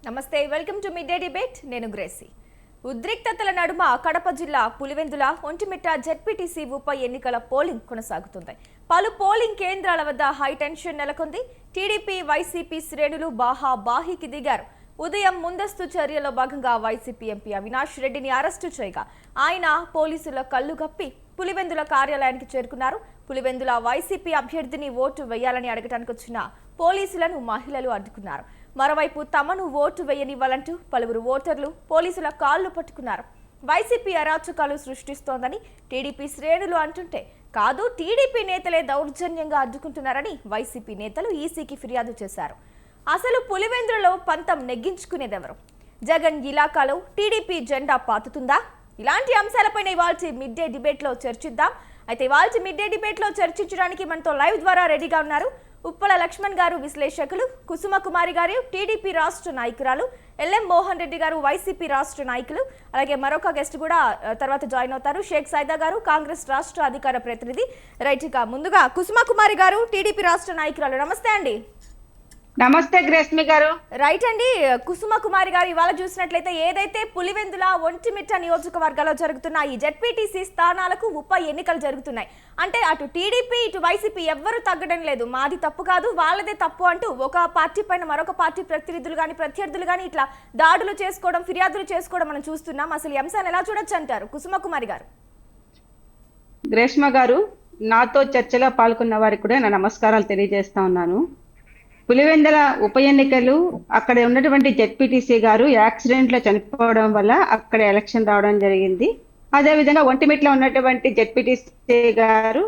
నమస్తే, welcome to mid day debate. నేను Gracie. ఉద్రిక్తతల నడుమ కడప జిల్లా పులివెందుల ఒంటిమిట్ట జెడ్పీటీసీ ఉప ఎన్నికల పోలింగ్ కొనసాగుతుంది. పలు పోలింగ్ కేంద్రాల వద్ద హై టెన్షన్ నెలకొంది. టీడీపీ వైసీపీ శ్రేణులు బాహాబాహీకి దిగారు. ఉదయం ముందస్తు చర్యలో భాగంగా వైసీపీ ఎంపీ అవినాష్ రెడ్డిని అరెస్టు చేయగా ఆయన పోలీసుల కళ్లు గప్పి పులివెందుల కార్యాలయానికి చేరుకున్నారు. పులివెందుల వైసీపీ అభ్యర్థిని ఓటు వేయాలని అడగడానికి వచ్చిన పోలీసులను మహిళలు అడ్డుకున్నారు. మరోవైపు తమను ఓటు వేయనివ్వాలంటూ పలువురు ఓటర్లు పోలీసుల కాళ్లు పట్టుకున్నారు. వైసీపీ అరాచకాలు సృష్టిస్తోందని టీడీపీ శ్రేణులు అంటుంటే, కాదు టీడీపీ నేతలే దౌర్జన్యంగా అడ్డుకుంటున్నారని వైసీపీ నేతలు ఈసీకి ఫిర్యాదు చేశారు. అసలు పులివెందులలో పంతం నెగ్గించుకునేదెవరు? జగన్ ఇలాకాలో టీడీపీ జెండా పాతుతుందా? ఇలాంటి అంశాలపైన ఇవాల్టి మిడ్ డే డిబేట్లో చర్చిద్దాం. అయితే ఇవాల్టి మిడ్ డే డిబేట్లో చర్చించడానికి మనతో లైవ్ ద్వారా రెడీగా ఉన్నారు ఉప్పల లక్ష్మణ్ గారు, విశ్లేషకులు, కుసుమ కుమారి గారు టీడీపీ రాష్ట్ర నాయకురాలు, ఎల్ఎం మోహన్ రెడ్డి గారు వైసీపీ రాష్ట్ర నాయకులు, అలాగే మరొక గెస్ట్ కూడా తర్వాత జాయిన్ అవుతారు, షేక్ సైదా గారు కాంగ్రెస్ రాష్ట్ర అధికార ప్రతినిధి. రైట్, ఇక ముందుగా కుసుమ కుమారి గారు టీడీపీ రాష్ట్ర నాయకురాలు, నమస్తే అండి. నమస్తే గ్రేస్మి గారు. రైట్ అండి, కుసుమ కుమారి గారు, ఇవాళ చూసినట్లయితే ఏదైతే పులివెందుల ఒంటిమిట్ట నియోజకవర్గాల్లో జరుగుతున్న ఈ జెడ్పీటీసీ స్థానాలకు ఉప ఎన్నికలు జరుగుతున్నాయి. అంటే అటు టీడీపీ ఇటు వైసీపీ ఎవ్వరూ తగ్గడం లేదు. మాది తప్పు కాదు, వాళ్ళదే తప్పు అంటూ ఒక పార్టీ పైన మరొక పార్టీ ప్రతినిధులు కానీ ప్రత్యర్థులు కానీ ఇట్లా దాడులు చేసుకోవడం, ఫిర్యాదులు చేసుకోవడం మనం చూస్తున్నాం. అసలు ఈ అంశాన్ని ఎలా చూడొచ్చు అంటారు కుసుమ కుమారి గారు? గ్రేష్మ గారు, నాతో చర్చలో పాల్గొన్న వారికి కూడా నా నమస్కారాలు తెలియజేస్తా ఉన్నాను. పులివెందుల ఉప ఎన్నికలు, అక్కడ ఉన్నటువంటి జెడ్పీటీసీ గారు యాక్సిడెంట్ లో చనిపోవడం వల్ల అక్కడ ఎలక్షన్ రావడం జరిగింది. అదేవిధంగా ఒంటిమిట్లో ఉన్నటువంటి జెడ్పీటీసీ గారు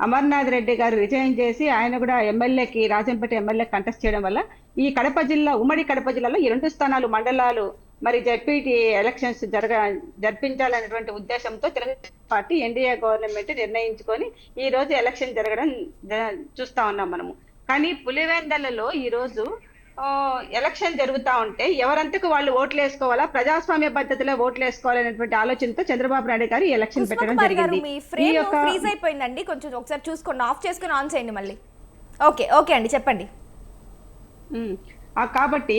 అమర్నాథ్ రెడ్డి గారు రిజైన్ చేసి ఆయన కూడా ఎమ్మెల్యేకి, రాజంపేట ఎమ్మెల్యే కంటెస్ట్ చేయడం వల్ల ఈ కడప జిల్లా, ఉమ్మడి కడప జిల్లాలో ఈ 2 స్థానాలు మండలాలు మరి జెడ్పీటీ ఎలక్షన్స్ జరిపించాలనేటువంటి ఉద్దేశంతో తెలుగుదేశం పార్టీ ఎన్డీఏ గవర్నమెంట్ నిర్ణయించుకొని ఈ రోజు ఎలక్షన్ జరగడం చూస్తా ఉన్నాం మనము. కానీ పులివెందులలో ఈ రోజు ఎలక్షన్ జరుగుతా ఉంటే ఎవరంతకు వాళ్ళు ఓట్లు వేసుకోవాలా, ప్రజాస్వామ్య పద్ధతిలో ఓట్లు వేసుకోవాలనేటువంటి ఆలోచనతో చంద్రబాబు నాయుడు గారు ఎలక్షన్ పెట్టడం జరిగింది. అయిపోయిందండి, కొంచెం ఒకసారి చూసుకోండి, ఆఫ్ చేసుకుని ఆన్ చేయండి మళ్ళీ. ఓకే ఓకే అండి, చెప్పండి. కాబట్టి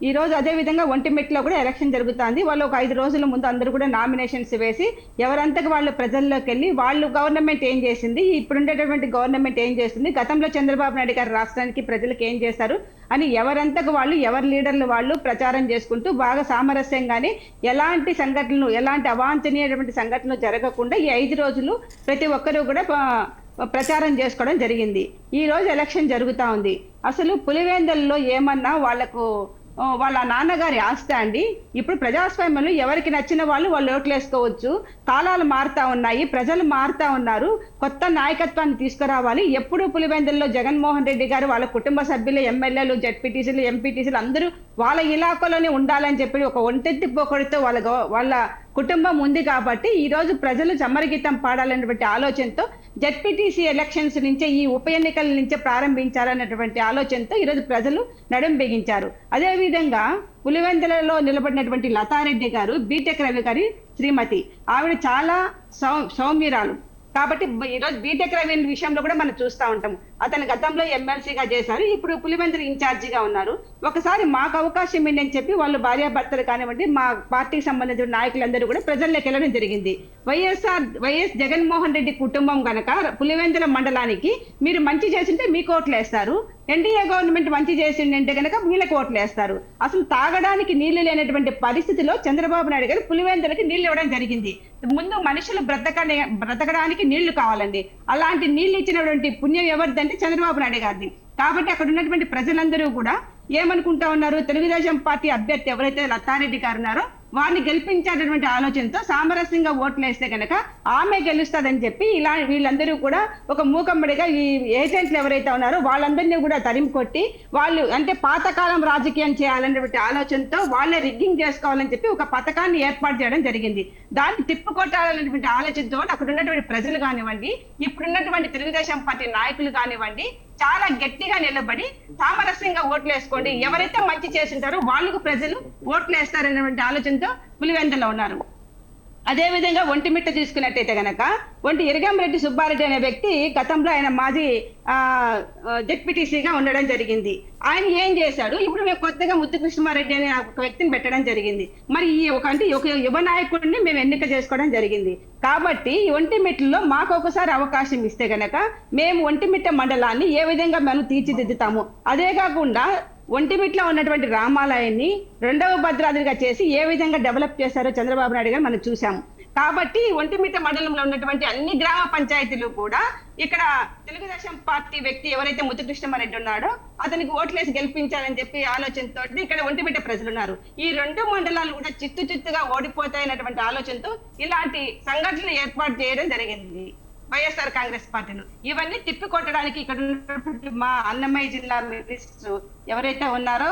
ఈ రోజు అదే విధంగా ఒంటిమిట్లో కూడా ఎలక్షన్ జరుగుతుంది. వాళ్ళు ఒక 5 రోజుల ముందు అందరూ కూడా నామినేషన్స్ వేసి ఎవరంతకు వాళ్ళు ప్రజల్లోకి వెళ్ళి వాళ్ళు గవర్నమెంట్ ఏం చేసింది, ఇప్పుడు ఉండేటటువంటి గవర్నమెంట్ ఏం చేస్తుంది, గతంలో చంద్రబాబు నాయుడు గారు రాష్ట్రానికి ప్రజలకు ఏం చేశారు అని ఎవరంతకు వాళ్ళు, ఎవరి లీడర్లు వాళ్ళు ప్రచారం చేసుకుంటూ బాగా సామరస్యంగానే ఎలాంటి సంఘటనలు, ఎలాంటి అవాంఛనీయటువంటి సంఘటనలు జరగకుండా ఈ 5 రోజులు ప్రతి ఒక్కరూ కూడా ప్రచారం చేసుకోవడం జరిగింది. ఈ రోజు ఎలక్షన్ జరుగుతా ఉంది. అసలు పులివెందులలో ఏమన్నా వాళ్ళ నాన్నగారి ఆస్తి అండి. ఇప్పుడు ప్రజాస్వామ్యంలో ఎవరికి నచ్చిన వాళ్ళు ఓట్లు వేసుకోవచ్చు. కాలాలు మారుతా ఉన్నాయి, ప్రజలు మారుతా ఉన్నారు, కొత్త నాయకత్వాన్ని తీసుకురావాలి. ఎప్పుడు పులివెందులలో జగన్మోహన్ రెడ్డి గారు వాళ్ళ కుటుంబ సభ్యులు, ఎమ్మెల్యేలు, జెడ్పీటీసీలు, ఎంపీటీసీలు అందరూ వాళ్ళ ఇలాకాలోనే ఉండాలని చెప్పి ఒక ఒంటెత్తి పోకడితో వాళ్ళ కుటుంబం ఉంది. కాబట్టి ఈ రోజు ప్రజలు చమ్మరగీతం పాడాలనేటువంటి ఆలోచనతో జెడ్పీటీసీ ఎలక్షన్స్ నుంచే, ఈ ఉప ఎన్నికల నుంచే ప్రారంభించాలన్నటువంటి ఆలోచనతో ఈరోజు ప్రజలు నడుం బిగించారు. అదేవిధంగా పులివెందులలో నిలబడినటువంటి లతారెడ్డి గారు, బీటెక్ రవి గారి శ్రీమతి, ఆవిడ చాలా సౌమ్యురాలు. కాబట్టి ఈరోజు బీటెక్ రవి విషయంలో కూడా మనం చూస్తూ ఉంటాము. అతను గతంలో ఎమ్మెల్సీగా చేశారు, ఇప్పుడు పులివెందులు ఇన్ఛార్జిగా ఉన్నారు. ఒకసారి మాకు అవకాశం ఏంటని చెప్పి వాళ్ళు భార్యాభర్తలు కానివ్వండి, మా పార్టీకి సంబంధించిన నాయకులందరూ కూడా ప్రజల్లోకి వెళ్ళడం జరిగింది. వైఎస్ జగన్మోహన్ రెడ్డి కుటుంబం గనక పులివెందుల మండలానికి మీరు మంచి చేసింటే మీకు ఓట్లు వేస్తారు, ఎన్డీఏ గవర్నమెంట్ మంచి చేసిందంటే కనుక వీళ్ళకి ఓట్లు వేస్తారు. అసలు తాగడానికి నీళ్లు లేనటువంటి పరిస్థితిలో చంద్రబాబు నాయుడు గారు పులివెందులకి నీళ్లు ఇవ్వడం జరిగింది. ముందు మనుషులు బ్రతకడానికి నీళ్లు కావాలండి. అలాంటి నీళ్లు ఇచ్చినటువంటి పుణ్యం ఎవరిదంటే చంద్రబాబు నాయుడు గారిది. కాబట్టి అక్కడ ఉన్నటువంటి ప్రజలందరూ కూడా ఏమనుకుంటా ఉన్నారు, తెలుగుదేశం పార్టీ అభ్యర్థి ఎవరైతే లతారెడ్డి గారు ఉన్నారో వారిని గెలిపించేటటువంటి ఆలోచనతో సామరస్యంగా ఓట్లు వేస్తే కనుక ఆమె గెలుస్తుందని చెప్పి వీళ్ళందరూ కూడా ఒక మూకమ్మడిగా ఈ ఏజెంట్లు ఎవరైతే ఉన్నారో వాళ్ళందరినీ కూడా తరిమి కొట్టి, వాళ్ళు అంటే పాతకాలం రాజకీయం చేయాలనేటువంటి ఆలోచనతో వాళ్ళే రిగ్గింగ్ చేసుకోవాలని చెప్పి ఒక పథకాన్ని ఏర్పాటు చేయడం జరిగింది. దాన్ని తిప్పుకొట్టాలనేటువంటి ఆలోచనతో అక్కడ ఉన్నటువంటి ప్రజలు కానివ్వండి, ఇప్పుడున్నటువంటి తెలుగుదేశం పార్టీ నాయకులు కానివ్వండి చాలా గట్టిగా నిలబడి సామరస్యంగా ఓట్లు వేసుకోండి, ఎవరైతే మంచి చేసింటారో వాళ్ళకు ప్రజలు ఓట్లు వేస్తారనేటువంటి ఆలోచనతో పులివెందులో ఉన్నారు. అదేవిధంగా ఒంటిమిట్ట తీసుకున్నట్టయితే గనక ఇరగంరెడ్డి సుబ్బారెడ్డి అనే వ్యక్తి గతంలో ఆయన మాజీ జెడ్పీటీసీగా ఉండడం జరిగింది. ఆయన ఏం చేశాడు, ఇప్పుడు మేము కొత్తగా ముద్దు కృష్ణమారెడ్డి అనే ఒక వ్యక్తిని పెట్టడం జరిగింది. మరి ఈ ఒక యువ నాయకుడిని మేము ఎన్నిక చేసుకోవడం జరిగింది. కాబట్టి ఒంటిమిట్టలో మాకు ఒకసారి అవకాశం ఇస్తే గనక మేము ఒంటిమిట్ట మండలాన్ని ఏ విధంగా మనం తీర్చిదిద్దుతాము, అదే కాకుండా ఒంటిమిట్లో ఉన్నటువంటి రామాలయాన్ని రెండవ భద్రాద్రిగా చేసి ఏ విధంగా డెవలప్ చేశారో చంద్రబాబు నాయుడు గారు మనం చూసాము. కాబట్టి ఒంటిమిట్ట మండలంలో ఉన్నటువంటి అన్ని గ్రామ పంచాయతీలు కూడా ఇక్కడ తెలుగుదేశం పార్టీ వ్యక్తి ఎవరైతే ముద్దుకృష్ణమారెడ్డి ఉన్నాడో అతనికి ఓట్లేసి గెలిపించాలని చెప్పి ఆలోచనతో ఇక్కడ ఒంటిమిట్ట ప్రజలు ఉన్నారు. ఈ రెండు మండలాలు కూడా చిత్తుగా ఓడిపోతాయన్నటువంటి ఆలోచనతో ఇలాంటి సంఘటనలు ఏర్పాటు చేయడం జరిగింది వైఎస్ఆర్ కాంగ్రెస్ పార్టీలు. ఇవన్నీ తిప్పికొట్టడానికి ఇక్కడ ఉన్నటువంటి మా అన్నమయ్య జిల్లా మినిస్టర్ ఎవరైతే ఉన్నారో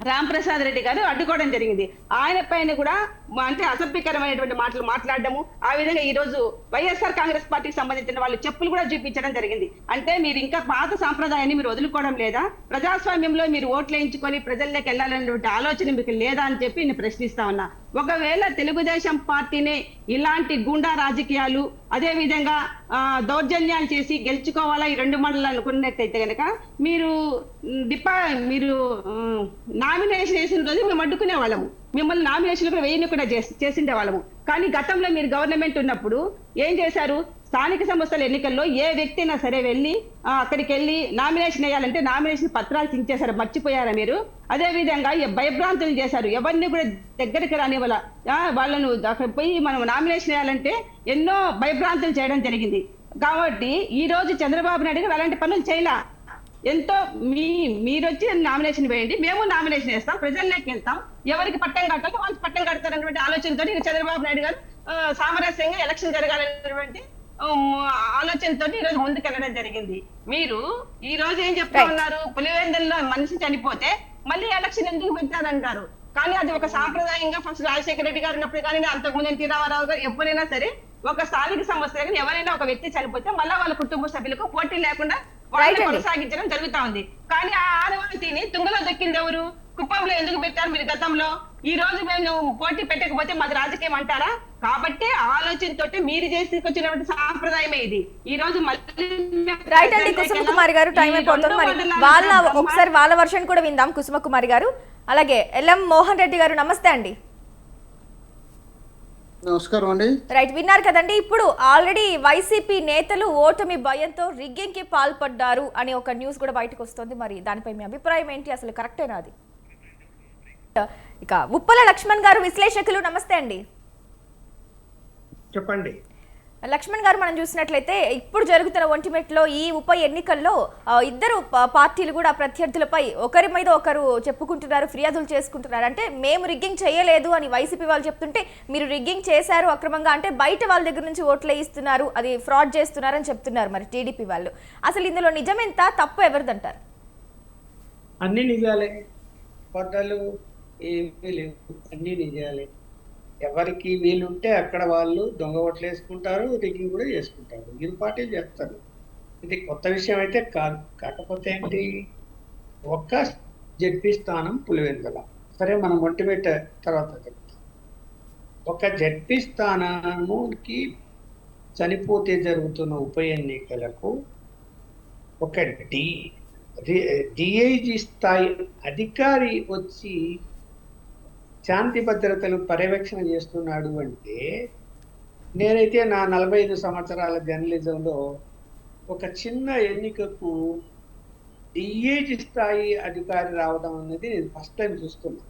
రాంప్రసాద్ రెడ్డి గారు అడ్డుకోవడం జరిగింది. ఆయన పైన కూడా అంటే అసభ్యకరమైనటువంటి మాటలు మాట్లాడడము, ఆ విధంగా ఈ రోజు వైఎస్ఆర్ కాంగ్రెస్ పార్టీకి సంబంధించిన వాళ్ళు చెప్పులు కూడా చూపించడం జరిగింది. అంటే మీరు ఇంకా పాత సాంప్రదాయాన్ని మీరు వదులుకోవడం లేదా, ప్రజాస్వామ్యంలో మీరు ఓట్లు వేయించుకొని ప్రజల్లోకి వెళ్ళాలనేటువంటి ఆలోచన మీకు లేదా అని చెప్పి నేను ప్రశ్నిస్తా ఉన్నా. ఒకవేళ తెలుగుదేశం పార్టీని ఇలాంటి గూండా రాజకీయాలు అదే విధంగా దౌర్జన్యాలు చేసి గెలుచుకోవాలా ఈ రెండు మండలాలు అనుకున్నట్టయితే కనుక మీరు నామినేషన్ వేసిన రోజు మేము అడ్డుకునే వాళ్ళము, మిమ్మల్ని నామినేషన్ కూడా వేయని కూడా చేసిండే వాళ్ళము. కానీ గతంలో మీరు గవర్నమెంట్ ఉన్నప్పుడు ఏం చేశారు, స్థానిక సంస్థల ఎన్నికల్లో ఏ వ్యక్తి అయినా సరే వెళ్ళి అక్కడికి వెళ్ళి నామినేషన్ వేయాలంటే నామినేషన్ పత్రాలు చించేశారు, మర్చిపోయారా మీరు? అదే విధంగా భయభ్రాంతులు చేశారు, ఎవరిని కూడా దగ్గరికి రాని వాళ్ళను అక్కడ పోయి మనం నామినేషన్ వేయాలంటే ఎన్నో భయభ్రాంతులు చేయడం జరిగింది. కాబట్టి ఈ రోజు చంద్రబాబు నాయుడు గారు అలాంటి పనులు చేయలా. ఎంతో మీరు వచ్చి నామినేషన్ వేయండి, మేము నామినేషన్ వేస్తాం, ప్రజల్లోకి వెళ్తాం, ఎవరికి పట్టం కట్టాలి వాళ్ళకి పట్టం కడతారన్నటువంటి ఆలోచనతో చంద్రబాబు నాయుడు గారు సామరస్యంగా ఎలక్షన్ జరగాలనేటువంటి ఆలోచనతో ఈ రోజు ముందుకెళ్ళడం జరిగింది. మీరు ఈ రోజు ఏం చెప్తా ఉన్నారు, పులివెందుల్లో మనిషి చనిపోతే మళ్ళీ ఎలక్షన్ ఎందుకు పెట్టారంటారు. కానీ అది ఒక సాంప్రదాయంగా ఫస్ట్ రాజశేఖర రెడ్డి గారు ఉన్నప్పుడు కానీ అంతకుముందు ఎన్టీ రామారావు గారు ఎప్పుడైనా సరే ఒక స్థానిక సంస్థ ఎవరైనా ఒక వ్యక్తి చనిపోతే మళ్ళా వాళ్ళ కుటుంబ సభ్యులకు పోటీ లేకుండా వాళ్ళని కొనసాగించడం జరుగుతా ఉంది. కానీ ఆ ఆనవాయితీని తుంగలో దక్కింది ఎవరు, కుప్పంలో ఎందుకు పెట్టారు మీరు గతంలో? ఈ రోజు మేము పోటీ పెట్టకపోతే మాది రాజకీయం అంటారా? కాబట్టి ఆలోచనతో మీరు చేసుకొచ్చినటువంటి సాంప్రదాయమే ఇది. ఈ రోజు రైట్ అండి కుసుమ కుమారి గారు, టైం అయిపోతుంది. మరి ఒకసారి వాళ్ళ వర్షన్ కూడా విందాం. కుసుమ కుమారి గారు, అలాగే ఎల్ఎం మోహన్ రెడ్డి గారు, నమస్తే అండి. నమస్కారం అండి. రైట్, విన్నారు కదండి. ఇప్పుడు ఆల్రెడీ వైసీపీ నేతలు ఓటమి భయంతో రిగ్గింగ్ కి పాల్పడ్డారు అని ఒక న్యూస్ కూడా బయటకు వస్తుంది. మరి దానిపై మీ అభిప్రాయం ఏంటి, అసలు కరెక్టేనా అది? ఇక ఉప్పల లక్ష్మణ్ గారు, విశ్లేషకులు, నమస్తే అండి. చెప్పండి లక్ష్మణ్ గారు, మనం చూసినట్లయితే ఇప్పుడు జరుగుతున్న ఒంటిమిట్టలో ఈ ఉప ఎన్నికల్లో ఇద్దరు పార్టీలు కూడా ప్రత్యర్థులపై ఒకరి మీద ఒకరు చెప్పుకుంటున్నారు, ఫిర్యాదులు చేసుకుంటున్నారు. అంటే మేము రిగ్గింగ్ చేయలేదు అని వైసీపీ వాళ్ళు చెప్తుంటే మీరు రిగ్గింగ్ చేశారు అక్రమంగా, అంటే బయట వాళ్ళ దగ్గర నుంచి ఓట్లు వేయిస్తున్నారు, అది ఫ్రాడ్ చేస్తున్నారని చెప్తున్నారు మరి టీడీపీ వాళ్ళు. అసలు ఇందులో నిజమెంత, తప్పు ఎవరిదంటారు? అన్ని నిజాలే, పడ్డాలు ఏమీ లేవు, అన్ని నిజాలే. ఎవరికి వీలుంటే అక్కడ వాళ్ళు దొంగ ఓట్లు వేసుకుంటారు, రిగ్గింగ్ కూడా చేసుకుంటారు, ఇరు పార్టీలు చేస్తారు. ఇది కొత్త విషయం అయితే కాదు. కాకపోతే ఏంటి, ఒక్క జడ్పీ స్థానం పులివెందుల, సరే మనం ఒంటిమిట్ట తర్వాత చెప్తాం. ఒక జడ్పీ స్థానానికి చనిపోతే జరుగుతున్న ఉప ఎన్నికలకు ఒక డిఐజీ స్థాయి అధికారి వచ్చి శాంతి భద్రతలు పర్యవేక్షణ చేస్తున్నాడు అంటే, నేనైతే నా 45 సంవత్సరాల జర్నలిజంలో ఒక చిన్న ఎన్నికకు డిఐజీ స్థాయి అధికారి రావడం అనేది నేను ఫస్ట్ టైం చూస్తున్నా.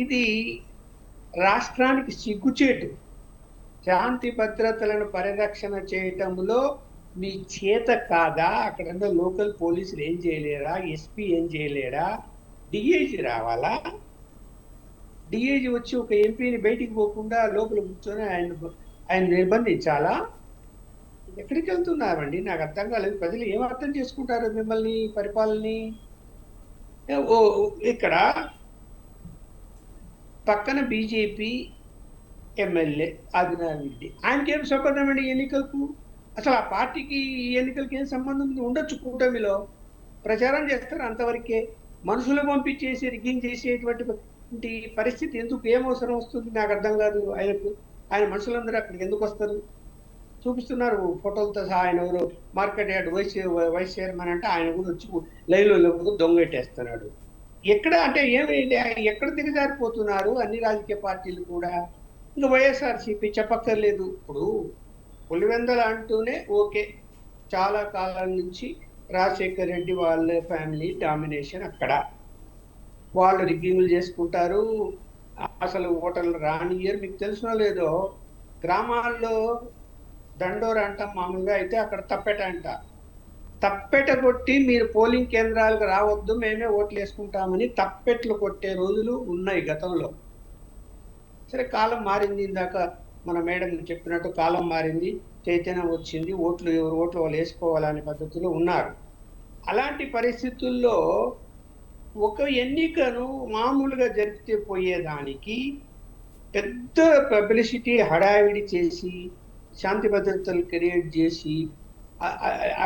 ఇది రాష్ట్రానికి సిగ్గుచేటు. శాంతి భద్రతలను పరిరక్షణ చేయటంలో మీ చేత కాదా? అక్కడ లోకల్ పోలీసులు ఏం చేయలేరా? ఎస్పీ ఏం చేయలేరా? డిఐజీ రావాలా? డిఐజీ వచ్చి ఒక ఎంపీని బయటికి పోకుండా లోపల కూర్చొని ఆయన నిర్బంధించాలా? ఎక్కడికి వెళ్తున్నారండి? నాకు అర్థం కాలేదు. ప్రజలు ఏం అర్థం చేసుకుంటారు మిమ్మల్ని, పరిపాలనని? ఇక్కడ పక్కన బీజేపీ ఎమ్మెల్యే ఆదినారాయణ రెడ్డి, ఆయనకేం సంబంధం అండి ఎన్నికలకు? అసలు ఆ పార్టీకి ఈ ఎన్నికలకి ఏం సంబంధం ఉండొచ్చు? కూటమిలో ప్రచారం చేస్తారు అంతవరకే. మనుషులు పంపించేసి రిగ్గింగ్ చేసేటువంటి ఇలాంటి పరిస్థితి ఎందుకు ఏం అవసరం వస్తుంది నాకు అర్థం కాదు. ఆయన మనుషులందరూ అక్కడికి ఎందుకు వస్తారు? చూపిస్తున్నారు ఫోటోలతో సహా. ఆయన ఎవరు మార్కెట్ యార్డ్ వైస్ చైర్మన్ అంటే ఆయన కూడా వచ్చి లైవ్లో లేకపోతే దొంగెట్టేస్తున్నాడు. ఎక్కడ అంటే ఏమి ఎక్కడ దిగజారిపోతున్నారు అన్ని రాజకీయ పార్టీలు కూడా. ఇంకా వైఎస్ఆర్సీపీ చెప్పక్కర్లేదు. ఇప్పుడు పులివెందుల అంటూనే ఓకే, చాలా కాలం నుంచి రాజశేఖర రెడ్డి వాళ్ళ ఫ్యామిలీ డామినేషన్ అక్కడ. వాళ్ళు రిగ్గింగ్లు చేసుకుంటారు, అసలు ఓటర్లు రానియరు. మీకు తెలిసినో లేదో, గ్రామాల్లో దండోర అంటాం మామూలుగా, అయితే అక్కడ తప్పెట అంట. తప్పెట కొట్టి మీరు పోలింగ్ కేంద్రాలకు రావద్దు, మేమే ఓట్లు వేసుకుంటామని తప్పెట్లు కొట్టే రోజులు ఉన్నాయి గతంలో. సరే, కాలం మారింది. ఇందాక మన మేడం చెప్పినట్టు కాలం మారింది, చైతన్యం వచ్చింది, ఎవరు ఓట్లు వాళ్ళు వేసుకోవాలనే పద్ధతిలో ఉన్నారు. అలాంటి పరిస్థితుల్లో ఒక ఎన్నికను మామూలుగా జరిపితే పోయేదానికి పెద్ద పబ్లిసిటీ హడావిడి చేసి, శాంతి భద్రతలు క్రియేట్ చేసి,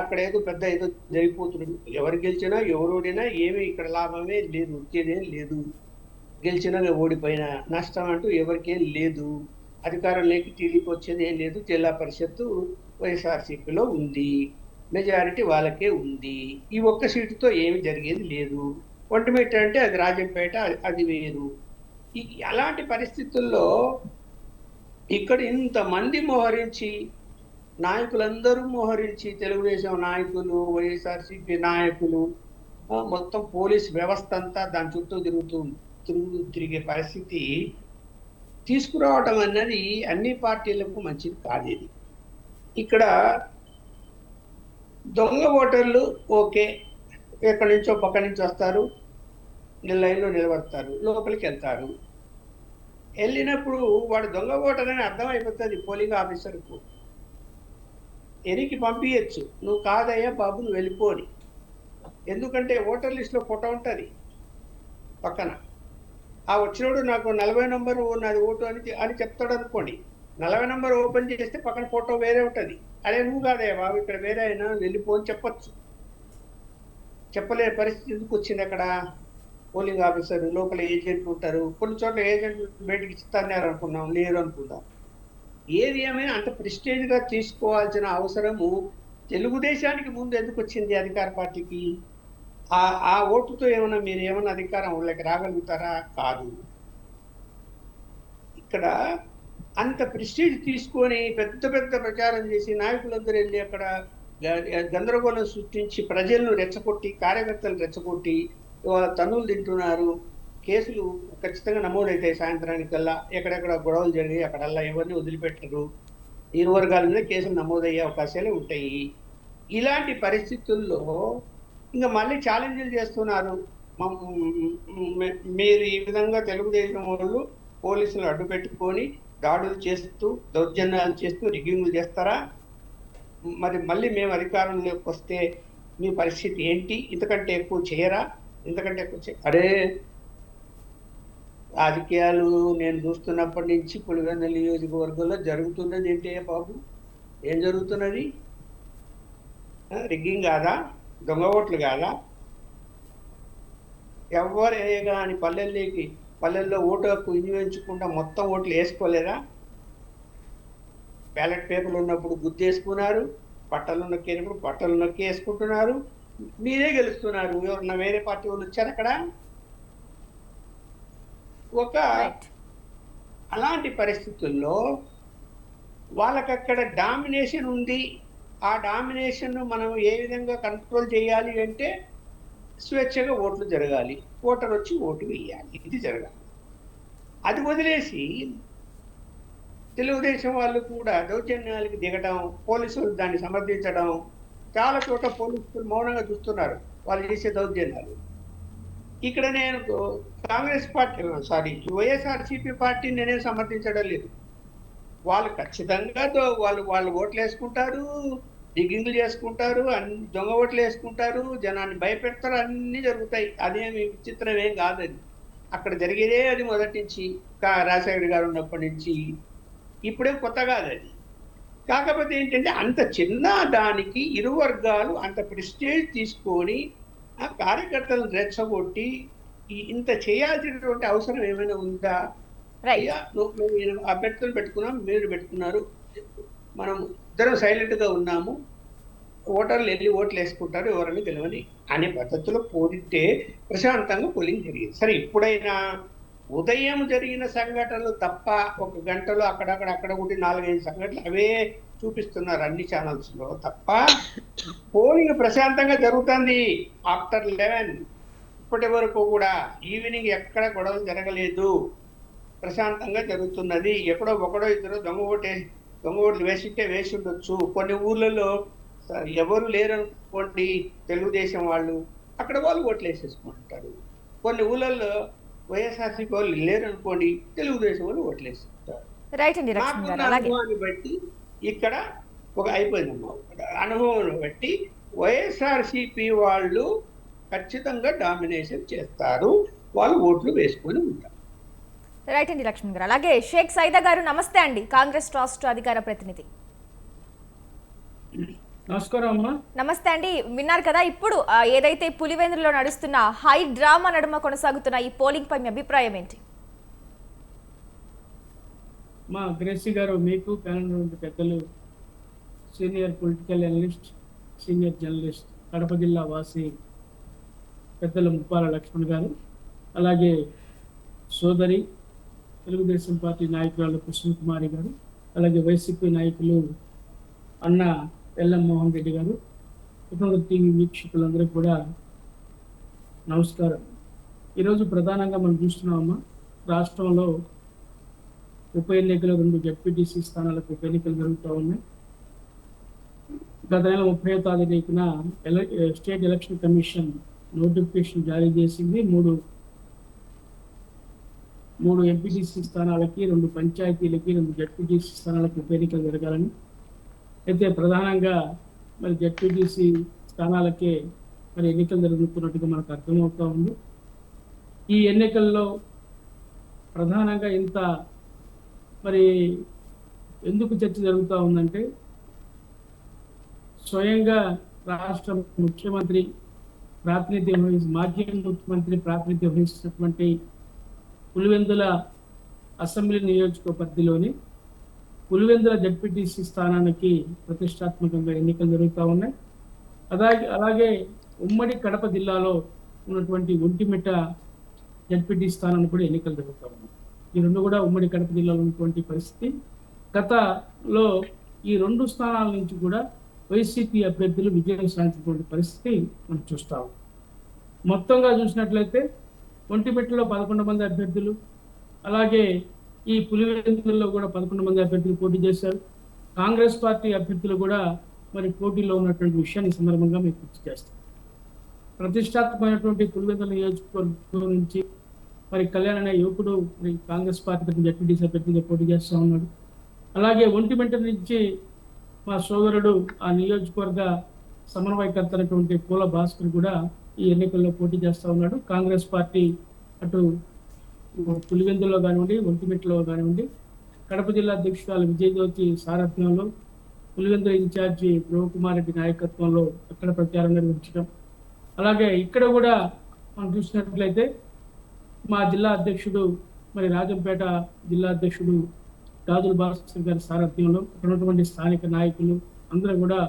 అక్కడ ఏదో పెద్ద ఏదో జరిగిపోతున్నాడు. ఎవరు గెలిచినా ఎవరోడినా ఏమీ ఇక్కడ లాభమే లేదు, వచ్చేదేం లేదు. గెలిచినా ఓడిపోయినా నష్టం అంటూ ఎవరికేం లేదు. అధికారంలోకి టీడీపీ వచ్చేది ఏం లేదు. జిల్లా పరిషత్తు వైఎస్ఆర్సీపీలో ఉంది, మెజారిటీ వాళ్ళకే ఉంది. ఈ ఒక్క సీటుతో ఏమి జరిగేది లేదు. ఒంటిమిట్ట అంటే అది రాజంపేట, అది వేరు. అలాంటి పరిస్థితుల్లో ఇక్కడ ఇంతమంది మోహరించి, నాయకులందరూ మోహరించి, తెలుగుదేశం నాయకులు, వైఎస్ఆర్సీపీ నాయకులు, మొత్తం పోలీస్ వ్యవస్థ అంతా దాని చుట్టూ తిరిగే పరిస్థితి తీసుకురావటం అన్నది అన్ని పార్టీలకు మంచిది కాదు. ఇది ఇక్కడ దొంగ ఓటర్లు ఓకే, ఎక్కడి నుంచో పక్క నుంచి వస్తారు, లైన్లో నిలబడతారు, లోపలికి వెళ్తారు. వెళ్ళినప్పుడు వాడు దొంగ ఓటర్ అని అర్థమైపోతుంది పోలింగ్ ఆఫీసర్కు. ఎనికి పంపించచ్చు, నువ్వు కాదయ్యా బాబు నువ్వు వెళ్ళిపోని. ఎందుకంటే ఓటర్ లిస్ట్లో ఫోటో ఉంటుంది పక్కన. ఆ వచ్చినోడు నాకు 40 నంబర్ నాది ఓటు అని చెప్తాడు అనుకోండి. 40 నంబర్ ఓపెన్ చేస్తే పక్కన ఫోటో వేరే ఉంటుంది. అదే నువ్వు కాదయ్యా బాబు ఇక్కడ వేరే అయినా వెళ్ళిపో అని చెప్పచ్చు. చెప్పలే పరిస్థితి ఎందుకు వచ్చింది అక్కడ? పోలింగ్ ఆఫీసర్ లోపల ఏజెంట్లు ఉంటారు, కొన్ని చోట్ల ఏజెంట్లు బయటకి ఇస్తారన్నారు అనుకున్నాం, లేరు అనుకుందాం. ఏది ఏమైనా అంత ప్రెస్టేజ్గా తీసుకోవాల్సిన అవసరము తెలుగుదేశానికి ముందు ఎందుకు వచ్చింది అధికార పార్టీకి? ఆ ఓటుతో ఏమైనా మీరు ఏమైనా అధికారం వాళ్ళకి రాగలుగుతారా? కాదు. ఇక్కడ అంత ప్రెస్టేజ్ తీసుకొని పెద్ద ప్రచారం చేసి నాయకులందరూ వెళ్ళి అక్కడ గందరగోళం సృష్టించి ప్రజలను రెచ్చగొట్టి, కార్యకర్తలు రెచ్చగొట్టి వాళ్ళ తన్నులు తింటున్నారు. కేసులు ఖచ్చితంగా నమోదవుతాయి సాయంత్రానికల్లా. ఎక్కడెక్కడ గొడవలు జరిగి అక్కడల్లా ఎవరిని వదిలిపెట్టరు. ఇరు వర్గాల మీద కేసులు నమోదయ్యే అవకాశాలు ఉంటాయి. ఇలాంటి పరిస్థితుల్లో ఇంకా మళ్ళీ ఛాలెంజ్లు చేస్తున్నారు. మీరు ఈ విధంగా తెలుగుదేశం వాళ్ళు పోలీసులు అడ్డు పెట్టుకొని దాడులు చేస్తూ, దౌర్జన్యాలు చేస్తూ, రిగ్గింగ్లు చేస్తారా? మరి మళ్ళీ మేము అధికారంలోకి వస్తే మీ పరిస్థితి ఏంటి? ఇంతకంటే ఎక్కువ చేయరా? ఇంతకంటే ఎక్కువ అరే, రాజకీయాలు నేను చూస్తున్నప్పటి నుంచి పులివెందుల నియోజకవర్గంలో జరుగుతున్నది ఏంటి బాబు? ఏం జరుగుతున్నది? రిగ్గింగ్ కాదా? దొంగ ఓట్లు కాదా? ఎవరే కానీ పల్లెల్లో ఓటు హక్కు వినియోగించకుండా మొత్తం ఓట్లు వేసుకోలేదా? బ్యాలెట్ పేపర్లు ఉన్నప్పుడు గుర్తేసుకున్నారు, బట్టలు నొక్కేటప్పుడు బట్టలు నొక్కి వేసుకుంటున్నారు, మీరే గెలుస్తున్నారు. ఎవరన్నా వేరే పార్టీ వాళ్ళు వచ్చారు అక్కడ? అలాంటి పరిస్థితుల్లో వాళ్ళకి అక్కడ డామినేషన్ ఉంది. ఆ డామినేషన్ మనం ఏ విధంగా కంట్రోల్ చేయాలి అంటే స్వేచ్ఛగా ఓట్లు జరగాలి, ఓటర్ వచ్చి ఓటు వేయాలి, ఇది జరగాలి. అది వదిలేసి తెలుగుదేశం వాళ్ళు కూడా దౌర్జన్యాలకు దిగడం, పోలీసులు దాన్ని సమర్థించడం. చాలా చోట్ల పోలీసులు మౌనంగా చూస్తున్నారు వాళ్ళు చేసే దౌర్జన్యాలు. ఇక్కడ నేను కాంగ్రెస్ పార్టీ వైఎస్ఆర్సీపీ పార్టీని నేనే సమర్థించడం లేదు. వాళ్ళు ఖచ్చితంగా వాళ్ళు ఓట్లు వేసుకుంటారు, దిగ్గింగ్లు చేసుకుంటారు, అన్ని దొంగ ఓట్లు వేసుకుంటారు, జనాన్ని భయపెడతారు, అన్నీ జరుగుతాయి. అదేమి విచిత్రం ఏం కాదని. అక్కడ జరిగేదే అది మొదటి నుంచి, రాజశేఖర్ గారు ఉన్నప్పటి నుంచి. ఇప్పుడేం కొత్త కాదు అది. కాకపోతే ఏంటంటే అంత చిన్న దానికి ఇరు వర్గాలు అంత ప్రెస్టేజ్ తీసుకొని ఆ కార్యకర్తలను రెచ్చగొట్టి ఇంత చేయాల్సినటువంటి అవసరం ఏమైనా ఉందా? రైట్. అయ్యా నువ్వు అభ్యర్థులు పెట్టుకున్నాం, మీరు పెట్టుకున్నారు, మనం ఇద్దరం సైలెంట్ గా ఉన్నాము, ఓటర్లు వెళ్ళి ఓట్లు వేసుకుంటారు ఎవరని తెలియని అనే పద్ధతిలో పోలిస్తే ప్రశాంతంగా పోలింగ్ జరిగింది. సరే, ఇప్పుడైనా ఉదయం జరిగిన సంఘటనలు తప్ప ఒక గంటలో అక్కడ ఒకటి 4-5 సంఘటనలు అవే చూపిస్తున్నారు అన్ని ఛానల్స్ లో తప్ప పోలింగ్ ప్రశాంతంగా జరుగుతుంది. ఆఫ్టర్ 11 ఇప్పటి వరకు కూడా ఈవినింగ్ ఎక్కడ గొడవ జరగలేదు, ప్రశాంతంగా జరుగుతున్నది. ఎక్కడో ఒకడో ఇద్దరు దొంగ ఓట్లు వేసి ఉండొచ్చు. కొన్ని ఊర్లలో ఎవరు లేరనుకోండి తెలుగుదేశం వాళ్ళు, అక్కడ వాళ్ళు ఓట్లు వేసేసుకుంటారు. కొన్ని ఊళ్ళల్లో వైఎస్ఆర్సీపీ వాళ్ళు లేరనుకోండి తెలుగుదేశం వాళ్ళు ఓట్లు వేసుకుంటారు. రైట్ అండి లక్ష్మణ్ గారు. అలాగే అనుభవాన్ని బట్టి ఇక్కడ ఒక అయిపోయిందమ్మా, అనుభవాన్ని బట్టి వైఎస్ఆర్సీపీ వాళ్ళు ఖచ్చితంగా డామినేషన్ చేస్తారు, వాళ్ళు ఓట్లు వేసుకొని ఉంటారు. రైట్ అండి లక్ష్మణ్ గారు. అలాగే షేక్ సైదా గారు నమస్తే అండి, కాంగ్రెస్ రాష్ట్ర అధికార ప్రతినిధి. నమస్కారం అమ్మా. నమస్తే అండి. విన్నారు కదా ఇప్పుడు ఏదైతే పులివెందులలో నడుస్తున్న హై డ్రామా నడుమ కొనసాగుతున్న ఈ పోలింగ్ పై మీ అభిప్రాయం ఏంటి? మా గ్రేసీ గారు, మీకు ప్యానల్ పెద్దలు, senior political analyst, senior journalist, Kadapa జిల్లా వాసి పెద్దలు ముప్పాల లక్ష్మణ్ గారు, అలాగే సోదరి తెలుగుదేశం పార్టీ నాయకురాలు కృష్ణకుమారి గారు, అలాగే వైసీపీ నాయకులు అన్న ఎల్ఎం మోహన్ రెడ్డి గారు, కుటుంబ టీవీ వీక్షకులందరూ కూడా నమస్కారం. ఈరోజు ప్రధానంగా మనం చూస్తున్నామమ్మా, రాష్ట్రంలో ఉప ఎన్నికలు 2 జెడ్పీటీసీ స్థానాలకు ఉప ఎన్నికలు జరుగుతూ ఉన్నాయి. గత నెల 30వ తారీఖున స్టేట్ ఎలక్షన్ కమిషన్ నోటిఫికేషన్ జారీ చేసింది. మూడు ఎంపీటీసీ స్థానాలకి, 2 పంచాయతీలకి, 2 జెడ్పీటీసీ స్థానాలకు ఉప ఎన్నికలు జరగాలని. అయితే ప్రధానంగా మరి జెడ్పీటీసీ స్థానాలకే మరి ఎన్నికలు జరుగుతున్నట్టుగా మనకు అర్థమవుతూ ఉంది. ఈ ఎన్నికల్లో ప్రధానంగా ఇంత మరి ఎందుకు చర్చ జరుగుతూ ఉందంటే, స్వయంగా రాష్ట్ర ముఖ్యమంత్రి మాజీ ముఖ్యమంత్రి ప్రాతినిధ్యం వహిస్తున్నటువంటి పులివెందుల అసెంబ్లీ నియోజకవర్గంలోని పులివెందుల జెడ్పీటీసీ స్థానానికి ప్రతిష్టాత్మకంగా ఎన్నికలు జరుగుతూ ఉన్నాయి. అలాగే ఉమ్మడి కడప జిల్లాలో ఉన్నటువంటి ఒంటిమిట్ట జెడ్పీటీ స్థానానికి కూడా ఎన్నికలు జరుగుతూ ఉన్నాయి. ఈ 2 కూడా ఉమ్మడి కడప జిల్లాలో ఉన్నటువంటి పరిస్థితి. గతలో ఈ 2 స్థానాల నుంచి కూడా వైసీపీ అభ్యర్థులు విజయం సాధించినటువంటి పరిస్థితి మనం చూస్తాము. మొత్తంగా చూసినట్లయితే ఒంటిమిట్టలో 11 మంది అభ్యర్థులు, అలాగే ఈ పులివెందులలో కూడా 11 మంది అభ్యర్థులు పోటీ చేశారు. కాంగ్రెస్ పార్టీ అభ్యర్థులు కూడా మరి పోటీలో ఉన్నటువంటి విషయాన్ని సందర్భంగా మీకు గుర్తు చేస్తాం. ప్రతిష్టాత్మకమైనటువంటి పులివెందుల నియోజకవర్గం నుంచి మరి కళ్యాణ్ అనే యువకుడు మరి కాంగ్రెస్ పార్టీ జెడ్పీటీసీ అభ్యర్థిగా పోటీ చేస్తూ ఉన్నాడు. అలాగే ఒంటిమిట్ట నుంచి మా సోదరుడు ఆ నియోజకవర్గ సమన్వయకర్త అయినటువంటి పూల భాస్కర్ కూడా ఈ ఎన్నికల్లో పోటీ చేస్తూ ఉన్నాడు. కాంగ్రెస్ పార్టీ అటు పులివెందులో కానివ్వండి, ఒంటిమిట్టలో కానివ్వండి, కడప జిల్లా అధ్యక్షురాలు విజయజ్యోతి సారథ్యంలో, పులివెందుల ఇన్ఛార్జి ధ్రువకుమార్ రెడ్డి నాయకత్వంలో అక్కడ ప్రచారం నిర్వహించడం. అలాగే ఇక్కడ కూడా మనం చూసినట్లయితే మా జిల్లా అధ్యక్షుడు మరి రాజంపేట జిల్లా అధ్యక్షుడు గాజుల భాస్కర్ గారి సారథ్యంలో అక్కడ ఉన్నటువంటి స్థానిక నాయకులు అందరూ కూడా,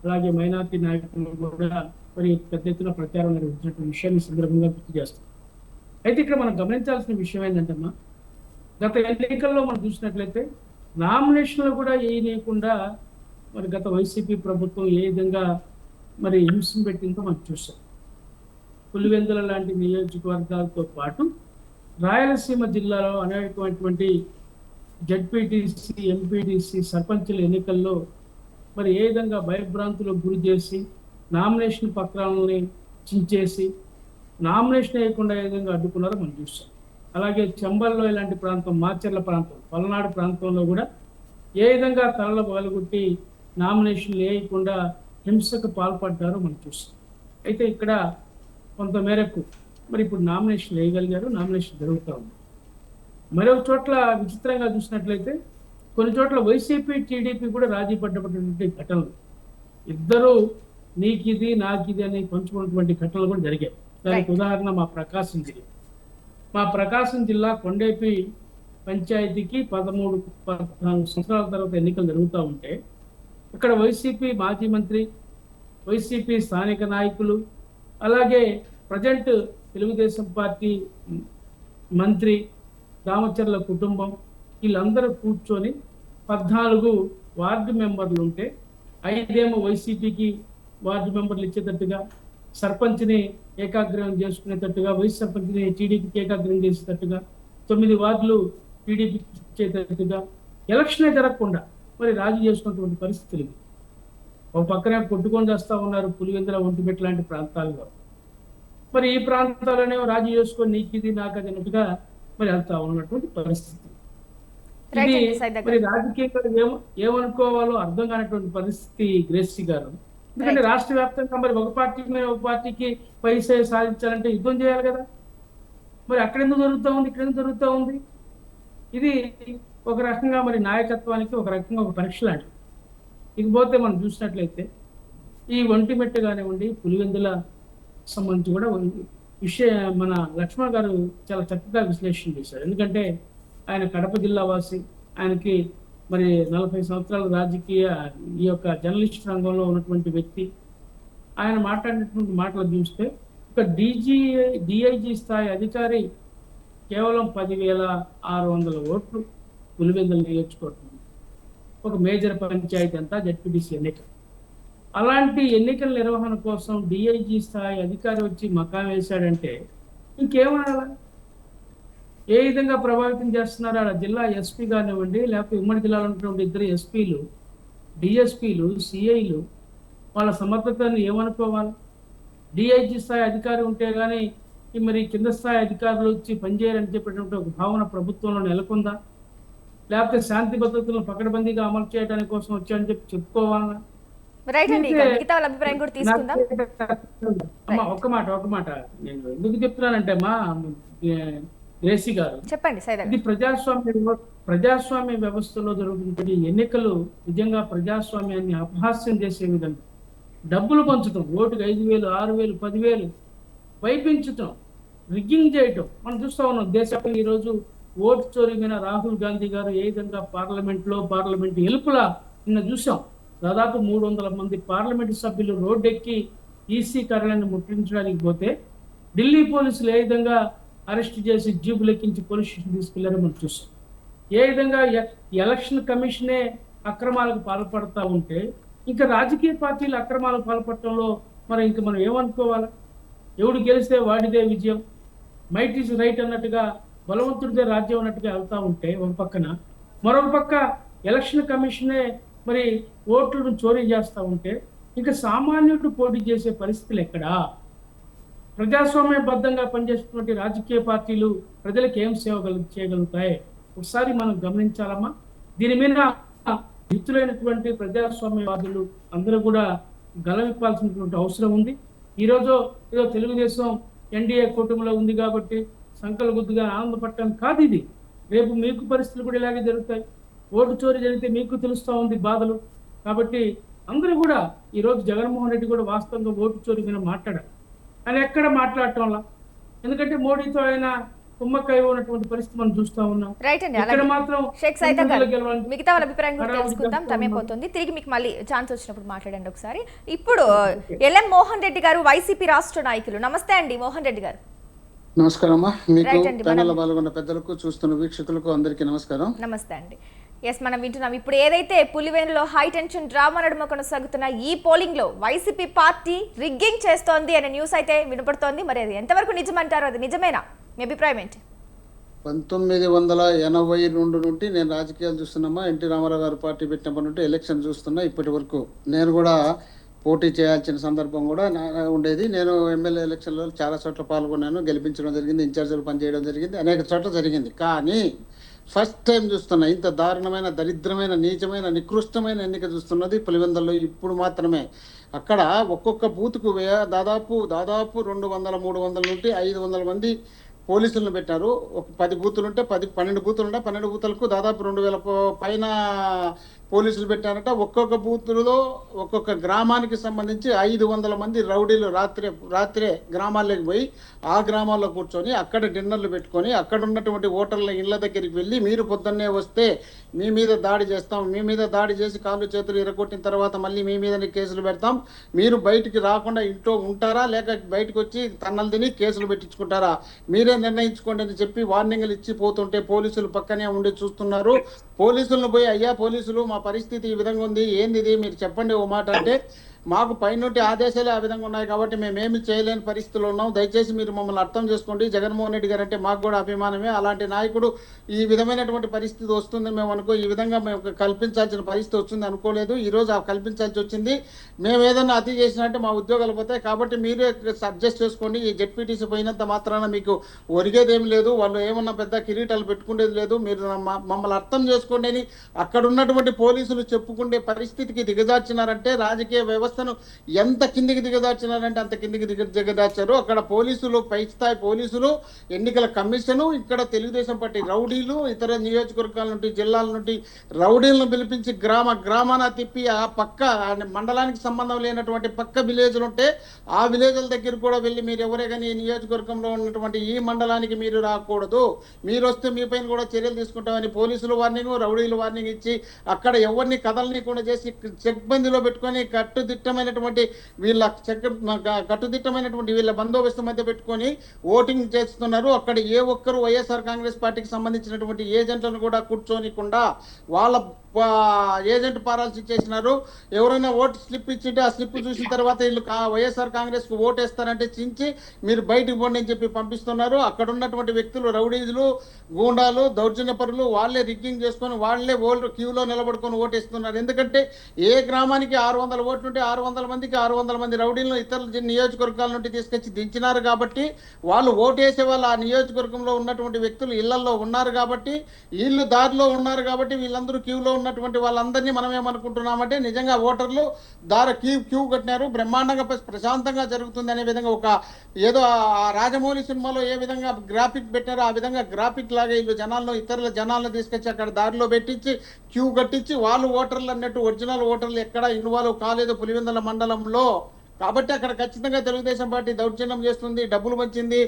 అలాగే మైనార్టీ నాయకులు కూడా మరి పెద్ద ఎత్తున ప్రచారం నిర్వహించినటువంటి విషయాన్ని సందర్భంగా గుర్తు చేస్తాం. అయితే ఇక్కడ మనం గమనించాల్సిన విషయం ఏంటంటమ్మా, గత ఎన్నికల్లో మనం చూసినట్లయితే నామినేషన్లు కూడా వేయకుండా మరి గత వైసీపీ ప్రభుత్వం ఏ విధంగా మరి హింసను పెట్టిందో మనం చూసాం. పులివెందుల లాంటి నియోజకవర్గాలతో పాటు రాయలసీమ జిల్లాలో అనేకమైనటువంటి జెడ్పీటీసీ, ఎంపీటీసీ, సర్పంచుల ఎన్నికల్లో మరి ఏ విధంగా భయభ్రాంతులకు గురి చేసి నామినేషన్ పత్రాలని చించేసి నామినేషన్ వేయకుండా ఏ విధంగా అడ్డుకున్నారో మనం చూస్తాం. అలాగే చంబల్లో ఇలాంటి ప్రాంతం, మాచర్ల ప్రాంతం, పల్నాడు ప్రాంతంలో కూడా ఏ విధంగా తలలు పగలగొట్టి నామినేషన్లు వేయకుండా హింసకు పాల్పడ్డారో మనం చూస్తాం. అయితే ఇక్కడ కొంతమేరకు మరి ఇప్పుడు నామినేషన్ వేయగలిగారు, నామినేషన్ జరుగుతూ ఉంది. మరొక చోట్ల విచిత్రంగా చూసినట్లయితే కొన్ని చోట్ల వైసీపీ, టీడీపీ కూడా రాజీ పడ్డటువంటి ఘటనలు, ఇద్దరు నీకిది నాకిది అని పంచుకున్నటువంటి ఘటనలు కూడా జరిగాయి. దానికి ఉదాహరణ మా ప్రకాశం జిల్లా. మా ప్రకాశం జిల్లా కొండేపి పంచాయతీకి 13-14 సంవత్సరాల తర్వాత ఎన్నికలు జరుగుతూ ఉంటే ఇక్కడ వైసీపీ మాజీ మంత్రి, వైసీపీ స్థానిక నాయకులు, అలాగే ప్రజెంట్ తెలుగుదేశం పార్టీ మంత్రి దామచర్ల కుటుంబం వీళ్ళందరూ కూర్చొని 14 వార్డు మెంబర్లు ఉంటే 5 వైసీపీకి వార్డు మెంబర్లు ఇచ్చేటట్టుగా, సర్పంచ్ని ఏకాగ్రహం చేసుకునేటట్టుగా, వైస్ సర్పంచ్ని టీడీపీకి ఏకాగ్రహం చేసేటట్టుగా, 9 వార్డులు టీడీపీకి ఇచ్చేటట్టుగా ఎలక్షనే జరగకుండా మరి రాజీ చేసుకున్నటువంటి పరిస్థితులు ఇవి. ఒక పక్కనే కొట్టుకొని చేస్తూ ఉన్నారు పులివెందుల, ఒంటిమిట్ట లాంటి ప్రాంతాల్లో. మరి ఈ ప్రాంతాలనే రాజీ చేసుకొని నీకిది నాకది అన్నట్టుగా మరి వెళ్తా ఉన్నటువంటి పరిస్థితి. రైట్ ఇది అండి సైద్ గారు. మరి రాజకీయంగా ఏమనుకోవాలో అర్థం కానటువంటి పరిస్థితి గ్రేసీ గారు. ఎందుకంటే రాష్ట్ర వ్యాప్తంగా మరి ఒక పార్టీ మీద ఒక పార్టీకి పైసే సాధించాలంటే యుద్ధం చేయాలి కదా. మరి అక్కడెందుకు జరుగుతూ ఉంది, ఇక్కడెందుకు జరుగుతూ ఉంది? ఇది ఒక రకంగా మరి నాయకత్వానికి ఒక రకంగా ఒక పరీక్ష లాంటిది. ఇకపోతే మనం చూసినట్లయితే ఈ ఒంటిమిట్ట కానివ్వండి, పులివెందుల సంబంధించి కూడా మన లక్ష్మణ్ గారు చాలా చక్కగా విశ్లేషణ చేశారు. ఎందుకంటే ఆయన కడప జిల్లా వాసి, ఆయనకి మరి 40 సంవత్సరాల రాజకీయ ఈ యొక్క జర్నలిస్ట్ రంగంలో ఉన్నటువంటి వ్యక్తి. ఆయన మాట్లాడినటువంటి మాటలు చూస్తే ఒక డిఐజీ స్థాయి అధికారి కేవలం 10,600 ఓట్లు పులివెందుల నియోజకవర్గం, ఒక మేజర్ పంచాయతీ అంతా జెడ్పీటీసీ ఎన్నిక. అలాంటి ఎన్నికల నిర్వహణ కోసం డిఐజీ స్థాయి అధికారి వచ్చి మకాం వేశాడంటే ఇంకేమనాలా? ఏ విధంగా ప్రభావితం చేస్తున్నారు? ఆ జిల్లా ఎస్పీ కానివ్వండి, లేకపోతే ఉమ్మడి జిల్లాలో ఉన్నటువంటి 2 ఎస్పీలు, డిఎస్పీలు, సిఐలు వాళ్ళ సమర్థతను ఏమనుకోవాలి? డిఐజీ స్థాయి అధికారి ఉంటే కానీ మరి కింద స్థాయి అధికారులు వచ్చి పనిచేయాలని చెప్పేటువంటి ఒక భావన ప్రభుత్వంలో నెలకొందా? లేకపోతే శాంతి భద్రతలను పకడ్బందీగా అమలు చేయడానికి కోసం వచ్చాయని చెప్పుకోవాలా? రైట్ అండి, ఇక మిగతా వాళ్ళ అభిప్రాయం కూడా తీసుకుందాం. అమ్మా ఒక మాట నేను ఎందుకు చెప్తున్నానంటే అమ్మా గ్రేసీ గారు, చెప్పండి సైద్ గారు. ఇది ప్రజాస్వామ్య వ్యవస్థలో జరుగుతున్న ఎన్నికలు నిజంగా ప్రజాస్వామ్యాన్ని అపహాస్యం చేసే విధంగా డబ్బులు పంచడం, ఓటుకు 5,000, 6,000, 10,000 వైపించటం, రిగ్గింగ్ చేయటం మనం చూస్తా ఉన్నాం. దేశంలో ఈరోజు ఓటు చోరీ మీద రాహుల్ గాంధీ గారు ఏ విధంగా పార్లమెంట్ ఎలుపులా నిన్న చూసాం. దాదాపు 300 మంది పార్లమెంటు సభ్యులు రోడ్డెక్కి ఈసీ కార్యాలయాన్ని ముట్టించడానికి పోతే ఢిల్లీ పోలీసులు ఏ విధంగా అరెస్ట్ చేసి జీబు లెక్కించి పోలీస్ స్టేషన్ తీసుకెళ్లారో మనం చూసాం. ఏ విధంగా ఎలక్షన్ కమిషనే అక్రమాలకు పాల్పడతా ఉంటే ఇంకా రాజకీయ పార్టీలు అక్రమాలకు పాల్పడటంలో మరి ఇంకా మనం ఏమనుకోవాలి? ఎవడు గెలిస్తే వాడిదే విజయం, మైట్ ఈజ్ రైట్ అన్నట్టుగా, బలవంతుడిదే రాజ్యం అన్నట్టుగా వెళ్తా ఉంటే ఒక పక్కన, మరొక పక్క ఎలక్షన్ కమిషనే మరి ఓట్లను చోరీ చేస్తూ ఉంటే ఇంకా సామాన్యుడు పోటీ చేసే పరిస్థితులు ఎక్కడా? ప్రజాస్వామ్యబద్ధంగా పనిచేస్తున్నటువంటి రాజకీయ పార్టీలు ప్రజలకు ఏం చేయగలుగుతాయి? ఒకసారి మనం గమనించాలమ్మా. దీని మీద హితులైనటువంటి ప్రజాస్వామ్యవాదులు అందరూ కూడా గలవిప్పాల్సినటువంటి అవసరం ఉంది. ఈరోజు ఏదో తెలుగుదేశం ఎన్డీఏ కూటమిలో ఉంది కాబట్టి సంకల గుద్దుగా ఆనందపడటం కాదు ఇది. రేపు మీకు పరిస్థితులు కూడా ఇలాగే జరుగుతాయి. ఓటు చోరీ జరిగితే మీకు తెలుస్తూ ఉంది బాధలు. కాబట్టి అందరూ కూడా ఈరోజు జగన్మోహన్ రెడ్డి కూడా వాస్తవంగా ఓటు చోరీ మీద మాట్లాడారు. ఆయన ఎక్కడ మాట్లాడటంలా, ఎందుకంటే మోడీతో ఆయన కుమ్మక్కై ఉన్నటువంటి పరిస్థితి మనం చూస్తా ఉన్నాం. రైట్ అండి, ఇక్కడ మాత్రం షేక్ సైదా గారు మిగతా వాళ్ళ అభిప్రాయం కూడా తెలుసుకుందాం. సమయం పోతుంది, తిరిగి మీకు మళ్ళీ ఛాన్స్ వచ్చినప్పుడు మాట్లాడండి ఒకసారి. ఇప్పుడు ఎల్ఎం మోహన్ రెడ్డి గారు, వైసీపీ రాష్ట్ర నాయకులు. నమస్తే అండి మోహన్ రెడ్డి గారు. నమస్కారం అమ్మా. మీకు ప్యానెల్లో పాల్గొన్న పెద్దలకు, చూస్తున్న వీక్షకులకు అందరికీ నమస్కారం. నమస్తే అండి. ఎస్, మనం వింటున్నాం ఇప్పుడు ఏదైతే పులివెందులో హై టెన్షన్ డ్రామా నడుమ కొనసాగుతున్న ఈ పోలింగ్ లో వైసీపీ పార్టీ రిగ్గింగ్ చేస్తోంది అనే న్యూస్ అయితే వినపడుతోంది. మరి అది ఎంతవరకు నిజమంటారు? అది నిజమేనా? మీ అభిప్రాయం ఏంటి? 1982 నుండి నేను రాజకీయాలు చూస్తున్నామా. ఎన్టీ రామారావు గారు పార్టీ పెట్టినప్పటి నుండి ఎలక్షన్ చూస్తున్నా. ఇప్పటి వరకు నేను కూడా పోటీ చేయాల్సిన సందర్భం కూడా ఉండేది. నేను ఎమ్మెల్యే ఎలక్షన్లో చాలా చోట్ల పాల్గొన్నాను, గెలిపించడం జరిగింది, ఇన్ఛార్జీలు పనిచేయడం జరిగింది, అనేక చోట్ల జరిగింది. కానీ ఫస్ట్ టైం చూస్తున్నా ఇంత దారుణమైన, దరిద్రమైన, నీచమైన, నికృష్టమైన ఎన్నిక చూస్తున్నది పులివెందుల్లో ఇప్పుడు మాత్రమే. అక్కడ ఒక్కొక్క బూత్కు దాదాపు 200, 300 నుండి 500 మంది పోలీసులను పెట్టారు. ఒక 10 బూతులు ఉంటే 12 బూతులు ఉంటే 12 బూతులకు దాదాపు 2000 పైన పోలీసులు పెట్టారట. ఒక్కొక్క బూతులలో ఒక్కొక్క గ్రామానికి సంబంధించి 500 మంది రౌడీలు రాత్రే గ్రామాల్లోకి పోయి ఆ గ్రామాల్లో కూర్చొని అక్కడ డిన్నర్లు పెట్టుకొని అక్కడ ఉన్నటువంటి ఓటర్ల ఇళ్ల దగ్గరికి వెళ్ళి మీరు పొద్దున్నే వస్తే మీ మీద దాడి చేస్తాం, మీ మీద దాడి చేసి కాళ్ళు చేతులు ఇరగొట్టిన తర్వాత మళ్ళీ మీ మీదనే కేసులు పెడతాం, మీరు బయటికి రాకుండా ఇంట్లో ఉంటారా లేక బయటకు వచ్చి తన్నలు తిని కేసులు పెట్టించుకుంటారా, మీరే నిర్ణయించుకోండి అని చెప్పి వార్నింగ్లు ఇచ్చి పోతుంటే పోలీసులు పక్కనే ఉండి చూస్తున్నారు. పోలీసులను పోయి అయ్యా పోలీసులు మా పరిస్థితి ఈ విధంగా ఉంది, ఏంది ఇది మీరు చెప్పండి ఓ మాట అంటే, మాకు పైనుంటి ఆదేశాలు ఆ విధంగా ఉన్నాయి కాబట్టి మేమేమి చేయలేని పరిస్థితుల్లో ఉన్నాం, దయచేసి మీరు మమ్మల్ని అర్థం చేసుకోండి. జగన్మోహన్ రెడ్డి గారు అంటే మాకు కూడా అభిమానమే, అలాంటి నాయకుడు ఈ విధమైనటువంటి పరిస్థితి వస్తుంది మేము ఈ విధంగా మేము కల్పించాల్సిన పరిస్థితి వస్తుంది అనుకోలేదు. ఈరోజు ఆ కల్పించాల్సి వచ్చింది. మేము ఏదన్నా అతి చేసినట్టే మా ఉద్యోగాలు పోతాయి కాబట్టి మీరే అడ్జస్ట్ చేసుకోండి. ఈ జెడ్పీటీసీ పోయినంత మాత్రాన మీకు ఒరిగేదేం లేదు, వాళ్ళు ఏమన్నా పెద్ద కిరీటాలు పెట్టుకునేది లేదు, మీరు మమ్మల్ని అర్థం చేసుకోండి అని అక్కడ ఉన్నటువంటి పోలీసులు చెప్పుకునే పరిస్థితికి దిగజార్చినారంటే రాజకీయ వ్యవస్థను ఎంత కిందికి దిగదార్చినారంటే అంత కిందికి దిగదార్చారు. అక్కడ పోలీసులు, పై స్థాయి పోలీసులు, ఎన్నికల కమిషను, ఇక్కడ తెలుగుదేశం పార్టీ రౌడీలు, ఇతర నియోజకవర్గాల నుండి జిల్లాల నుండి రౌడీలను పిలిపించి గ్రామాన తిప్పి ఆ పక్క మండలానికి సంబంధం లేనటువంటి పక్క విలేజ్లు ఉంటే ఆ విలేజ్ల దగ్గర కూడా వెళ్ళి మీరు ఎవరే కానీ ఈ నియోజకవర్గంలో ఉన్నటువంటి ఈ మండలానికి మీరు రాకూడదు, మీరు వస్తే మీ పైన కూడా చర్యలు తీసుకుంటామని పోలీసులు వార్నింగ్, రౌడీలు వార్నింగ్ ఇచ్చి అక్కడ ఎవరిని కదలనీయకుండా చేసి చెక్బందీలో పెట్టుకొని కట్టుదిట్టమైనటువంటి వీళ్ళ బందోబస్తు మధ్య పెట్టుకొని ఓటింగ్ చేస్తున్నారు. అక్కడ ఏ ఒక్కరు వైఎస్ఆర్ కాంగ్రెస్ పార్టీకి సంబంధించినటువంటి ఏజెంట్లను కూడా కూర్చోనికుండా వాళ్ళ ఏజెంట్ పారాల్సి చేసినారు. ఎవరైనా ఓటు స్లిప్ ఇచ్చింటే ఆ స్లిప్ చూసిన తర్వాత వీళ్ళు వైఎస్ఆర్ కాంగ్రెస్ కు ఓటేస్తారంటే చించి మీరు బయటకు పోండి అని చెప్పి పంపిస్తున్నారు. అక్కడ ఉన్నటువంటి వ్యక్తులు రౌడీలు, గూండాలు, దౌర్జన్యపరులు వాళ్ళే రిగ్గింగ్ చేసుకొని వాళ్ళే క్యూలో నిలబడుకొని ఓటేస్తున్నారు. ఎందుకంటే ఏ గ్రామానికి 600 ఓట్లు ఉంటే 600 మందికి 600 మంది రౌడీలను ఇతర నియోజకవర్గాల నుండి తీసుకొచ్చి దించినారు కాబట్టి వాళ్ళు ఓటేసే వాళ్ళు ఆ నియోజకవర్గంలో ఉన్నటువంటి వ్యక్తులు ఇళ్లలో ఉన్నారు కాబట్టి, వీళ్ళు దారిలో ఉన్నారు కాబట్టి వీళ్ళందరూ క్యూలో ఉన్నటువంటి వాళ్ళందరినీ మనం ఏమనుకుంటున్నామంటే నిజంగా ఓటర్లు క్యూ కట్టినారు, బ్రహ్మాండంగా ప్రశాంతంగా జరుగుతుంది అనే విధంగా ఒక ఏదో ఆ రాజమౌళి సినిమాలో ఏ విధంగా గ్రాఫిక్ పెట్టారో ఆ విధంగా గ్రాఫిక్ లాగా వీళ్ళు ఇతరుల జనాలను తీసుకొచ్చి అక్కడ దారిలో పెట్టించి క్యూ కట్టించి వాళ్ళు ఓటర్లు అన్నట్టు ఒరిజినల్ ఓటర్లు ఎక్కడ ఇన్వాల్వ్ కాలేదు పులివెందుల మండలంలో. కాబట్టి అక్కడ ఖచ్చితంగా తెలుగుదేశం పార్టీ దౌర్జన్యం చేస్తుంది, డబ్బులు పంచింది,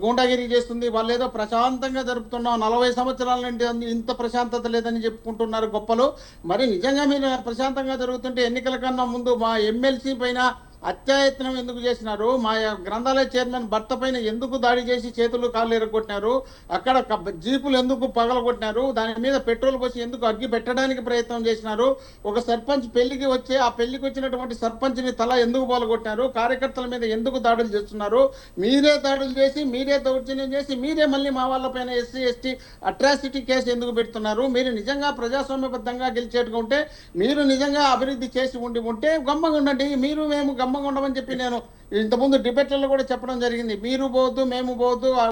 గూండాగిరి చేస్తుంది. వాళ్ళు ఏదో ప్రశాంతంగా జరుపుతున్నాం, 40 సంవత్సరాల నుండి ఇంత ప్రశాంతత లేదని చెప్పుకుంటున్నారు గొప్పలు. మరి నిజంగా మీరు ప్రశాంతంగా జరుగుతుంటే ఎన్నికల కన్నా ముందు మా ఎమ్మెల్సీ పైన అత్యాయత్నం ఎందుకు చేసినారు, మా గ్రంథాలయ చైర్మన్ భర్త పైన ఎందుకు దాడి చేసి చేతులు కాళ్ళు ఎరగొట్టినారు, అక్కడ జీపులు ఎందుకు పగలగొట్టినారు, దాని మీద పెట్రోల్ పోసి ఎందుకు అగ్గి పెట్టడానికి ప్రయత్నం చేసినారు, ఒక సర్పంచ్ పెళ్లికి వచ్చి ఆ పెళ్లికి వచ్చినటువంటి సర్పంచ్ని తల ఎందుకు పాల్గొట్టినారు, కార్యకర్తల మీద ఎందుకు దాడులు చేస్తున్నారు, మీరే దాడులు చేసి మీరే దౌర్జన్యం చేసి మీరే మళ్ళీ మా వాళ్ళ పైన SC ST అట్రాసిటీ కేసు ఎందుకు పెడుతున్నారు. మీరు నిజంగా ప్రజాస్వామ్యబద్ధంగా గెలిచేట్టుగా ఉంటే, మీరు నిజంగా అభివృద్ధి చేసి ఉంటే గమ్మగా ఉండండి. మీరు మేము గమ్మగా ఉండమని చెప్పి నేను ఇంతకుముందు డిబేట్లలో కూడా చెప్పడం జరిగింది. మీరు పోవద్దు, మేము పోవద్దు, ఆ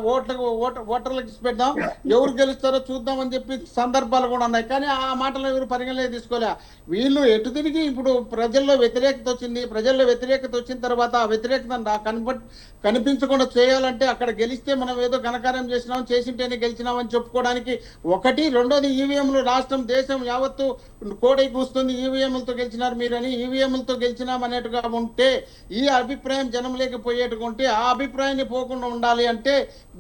ఓటర్లకు ఇచ్చి పెడదాం, ఎవరు గెలుస్తారో చూద్దామని చెప్పి సందర్భాలు కూడా ఉన్నాయి. కానీ ఆ మాటలు ఎవరు పరిగణలోకి తీసుకోలే. వీళ్ళు ఎటు తిరిగి ఇప్పుడు ప్రజల్లో వ్యతిరేకత వచ్చింది, ప్రజల్లో వ్యతిరేకత వచ్చిన తర్వాత ఆ వ్యతిరేకత కనిపించకుండా చేయాలంటే అక్కడ గెలిస్తే మనం ఏదో ఘనకార్యం చేసినాం, చేసింటేనే గెలిచినామని చెప్పుకోవడానికి ఒకటి. రెండోది ఈవీఎంలు రాష్ట్రం దేశం యావత్తు కోడై కూస్తుంది, ఈవీఎంలతో గెలిచినారు మీరని, ఈవీఎంలతో గెలిచినాం అనేట్టుగా ఉంటే, ఈ అభిప్రాయం జనం లేకపోయేట్టుకుంటే ఆ అభిప్రాయాన్ని పోకుండా ఉండాలి అంటే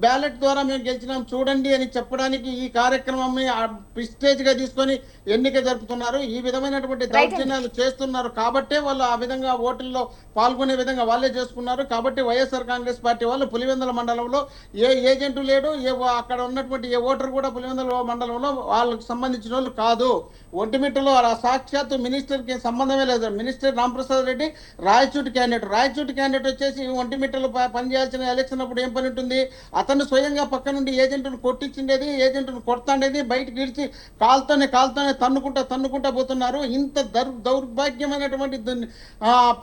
బ్యాలెట్ ద్వారా మేము గెలిచినాం చూడండి అని చెప్పడానికి ఈ కార్యక్రమాన్ని ప్రిస్టేజ్ గా తీసుకొని ఎన్నిక జరుపుతున్నారు. ఈ విధమైనటువంటి దౌర్జన్యాలు చేస్తున్నారు కాబట్టే వాళ్ళు ఆ విధంగా ఓట్లలో పాల్గొనే విధంగా వాళ్ళే చేసుకున్నారు. కాబట్టి వైఎస్ఆర్ కాంగ్రెస్ పార్టీ వాళ్ళు పులివెందుల మండలంలో ఏ ఏజెంటు లేడు, అక్కడ ఉన్నటువంటి ఏ ఓటర్ కూడా పులివెందుల మండలంలో వాళ్ళకి సంబంధించిన వాళ్ళు కాదు. ఒంటిమిట్టలో సాక్షాత్తు మినిస్టర్కి సంబంధమే లేదు. మినిస్టర్ రామప్రసాద్ రెడ్డి రాయచూటి క్యాండిడేట్ వచ్చేసి ఒంటిమిట్టలో పనిచేయాల్సిన ఎలక్షన్ అప్పుడు ఏం పని ఉంటుంది, అతను స్వయంగా పక్క నుండి ఏజెంట్ను కొట్టించిండేది, ఏజెంట్ను కొడతాండేది, బయటకు ఇడిచి కాల్తోనే తన్నుకుంటా పోతున్నారు. ఇంత దౌర్భాగ్యమైనటువంటి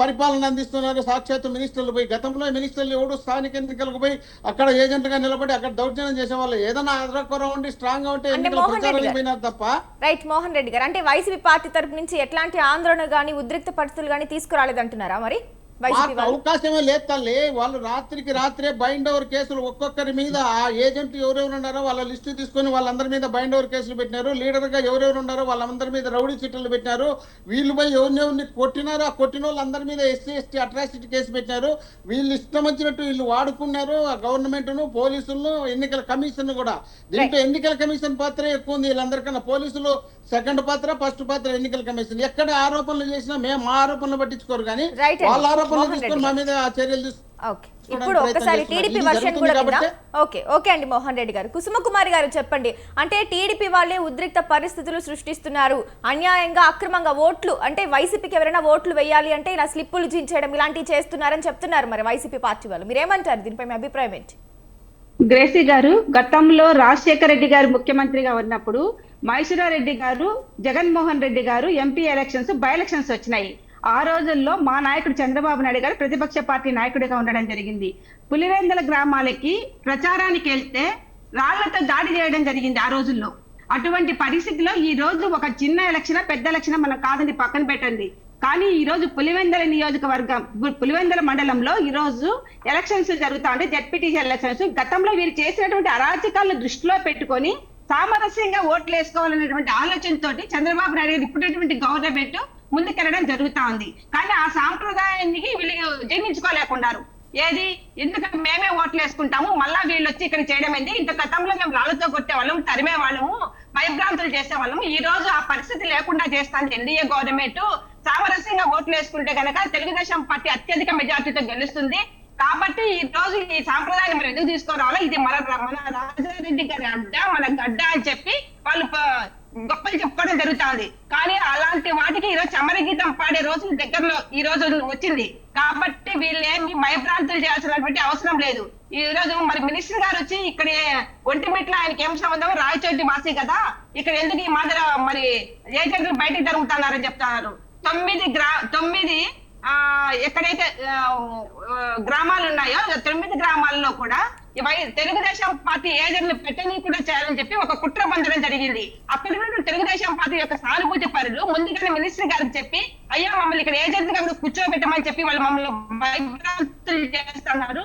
పరిపాలన అందిస్తున్నారు సాక్షాత్తు మినిస్టర్లు పోయి. గతంలో మినిస్టర్లు ఎవడు స్థానిక ఎన్నికలకు పోయి అక్కడ ఏజెంట్గా నిలబడి అక్కడ దౌర్జన్యం చేసేవాళ్ళు. ఏదైనా అదరకొర ఉండి స్ట్రాంగ్ గా ఉంటే ఎన్నికల ప్రచారానికి పోయినారు తప్ప. రైట్ మోహన్ రెడ్డి గారు, అంటే వైసీపీ పార్టీ తరపు నుంచి ఎట్లాంటి ఆందోళన గానీ ఉద్రిక్త పరిస్థితులు గానీ తీసుకురాలేదంటున్నారా మరి? వైసీపీ మాకు వాళ్ళు? అవకాశమే లేదు తల్లి. వాళ్ళు రాత్రికి రాత్రే బైండ్ ఓవర్ కేసులు ఒక్కొక్కరి మీద, ఆ ఏజెంట్ ఎవరెవరు ఉన్నారో వాళ్ళ లిస్టు తీసుకొని వాళ్ళందరి మీద బైండ్ ఓవర్ కేసులు పెట్టినారు. లీడర్ గా ఎవరెవరు ఉన్నారో వాళ్ళందరి మీద రౌడీ చీట్లు పెట్టినారు. వీళ్ళు పోయి ఎవరిని కొట్టినారు, ఆ కొట్టిన వాళ్ళందరి మీద ఎస్సీ ఎస్టీ అట్రాసిటీ కేసు పెట్టినారు. వీళ్ళు ఇష్టం వచ్చినట్టు వీళ్ళు వాడుకున్నారు ఆ గవర్నమెంట్ ను, పోలీసులను, ఎన్నికల కమిషన్ కూడా. దీంట్లో ఎన్నికల కమిషన్ పాత్ర ఎక్కువ ఉంది వీళ్ళందరికన్నా. పోలీసులు సెకండ్ పాత్ర, ఫస్ట్ పాత్ర ఎన్నికల కమిషన్. ఎక్కడ ఆరోపణలు చేసినా మేము మా ఆరోపణలు పట్టించుకోరు కానీ Right అండి. వాళ్ళ ఆరోపణలు మోహన్ తీసుకొని రెడ్డి మా మీద చర్యలు ఓకే, ఇప్పుడు ఒకసారి టీడీపీ వర్షన్ కూడా విందాం. ఓకే అండి మోహన్ రెడ్డి గారు. కుసుమకుమారి గారు చెప్పండి, అంటే టీడీపీ వాళ్ళే ఉద్రిక్త పరిస్థితులు సృష్టిస్తున్నారు, అన్యాయంగా అక్రమంగా ఓట్లు, అంటే వైసీపీకి ఎవరైనా ఓట్లు వేయాలి అంటే ఇలా స్లిప్పులు చించడం ఇలాంటివి చేస్తున్నారని చెప్తున్నారు మరి వైసీపీ పార్టీ వాళ్ళు. మీరేమంటారు దీనిపై, మీ అభిప్రాయం ఏంటి? గ్రేసీ గారు, గతంలో రాజశేఖర రెడ్డి గారు ముఖ్యమంత్రిగా ఉన్నప్పుడు మైసూరారెడ్డి గారు, జగన్మోహన్ రెడ్డి గారు ఎంపీ ఎలక్షన్స్, బై ఎలక్షన్స్ వచ్చినాయి. ఆ రోజుల్లో మా నాయకుడు చంద్రబాబు నాయుడు గారు ప్రతిపక్ష పార్టీ నాయకుడిగా ఉండడం జరిగింది. పులివెందుల గ్రామాలకి ప్రచారానికి వెళ్తే రాళ్లతో దాడి చేయడం జరిగింది ఆ రోజుల్లో. అటువంటి పరిస్థితిలో ఈ రోజు ఒక చిన్న ఎలక్షన్, పెద్ద ఎలక్షన్ మనం కాదని పక్కన పెట్టండి, కానీ ఈ రోజు పులివెందుల నియోజకవర్గం, పులివెందుల మండలంలో ఈ రోజు ఎలక్షన్స్ జరుగుతా ఉంటే, జెడ్పీటీసీ ఎలక్షన్స్. గతంలో వీరు చేసినటువంటి అరాచకాలను దృష్టిలో పెట్టుకొని సామరస్యంగా ఓట్లు వేసుకోవాలనేటువంటి ఆలోచనతో చంద్రబాబు నాయుడు గారు ఇప్పుడేటువంటి గవర్నమెంట్ ముందుకెళ్ళడం జరుగుతా ఉంది. కానీ ఆ సాంప్రదాయాన్ని వీళ్ళు జీర్ణించుకోలేకున్నారు. ఏది, ఎందుకంటే మేమే ఓట్లు వేసుకుంటాము, మళ్ళా వీళ్ళు వచ్చి ఇక్కడ చేయడం ఏంటి? ఇంత గతంలో మేము రాళ్లతో కొట్టే వాళ్ళము, తరిమే వాళ్ళము, భయభ్రాంతులు చేసే వాళ్ళము. ఈ రోజు ఆ పరిస్థితి లేకుండా చేస్తాను ఎన్డీఏ గవర్నమెంట్. సామరస్యంగా ఓట్లు వేసుకుంటే కనుక తెలుగుదేశం పార్టీ అత్యధిక మెజార్టీతో గెలుస్తుంది. కాబట్టి ఈ రోజు ఈ సాంప్రదాయాన్ని మనం ఎందుకు తీసుకురావాలో, ఇది మన రాజారెడ్డి గారి అడ్డ, మన గడ్డ అని చెప్పి వాళ్ళు గొప్పలు చెప్పుకోవడం జరుగుతుంది. కానీ అలాంటి వాటికి ఈరోజు చమర గీతం పాడే రోజుల దగ్గరలో ఈ రోజు వచ్చింది. కాబట్టి వీళ్ళేమి భయభ్రాంతులు చేయాల్సినటువంటి అవసరం లేదు. ఈ రోజు మరి మినిస్టర్ గారు వచ్చి ఇక్కడ ఒంటిమిట్లో ఆయనకి ఏం సంబంధం, రాయచోటి వాసి కదా, ఇక్కడ ఎందుకు ఈ మాదిరి మరి ఏజెంట్లు బయటకు జరుగుతున్నారని చెప్తున్నారు. 9 ఎక్కడైతే గ్రామాలు ఉన్నాయో 9 గ్రామాల్లో కూడా తెలుగుదేశం పార్టీ ఏజెంట్లు పెట్టని కూడా చేయాలని చెప్పి ఒక కుట్ర పొందడం జరిగింది. అక్కడ తెలుగుదేశం పార్టీ యొక్క సానుభూతి పరులు ముందుగానే మినిస్టర్ గారికి చెప్పి, అయ్యా మమ్మల్ని ఇక్కడ ఏజెంట్ గా కూర్చోబెట్టమని చెప్పి వాళ్ళు మమ్మల్ని భయభ్రాంతులు చేస్తున్నారు,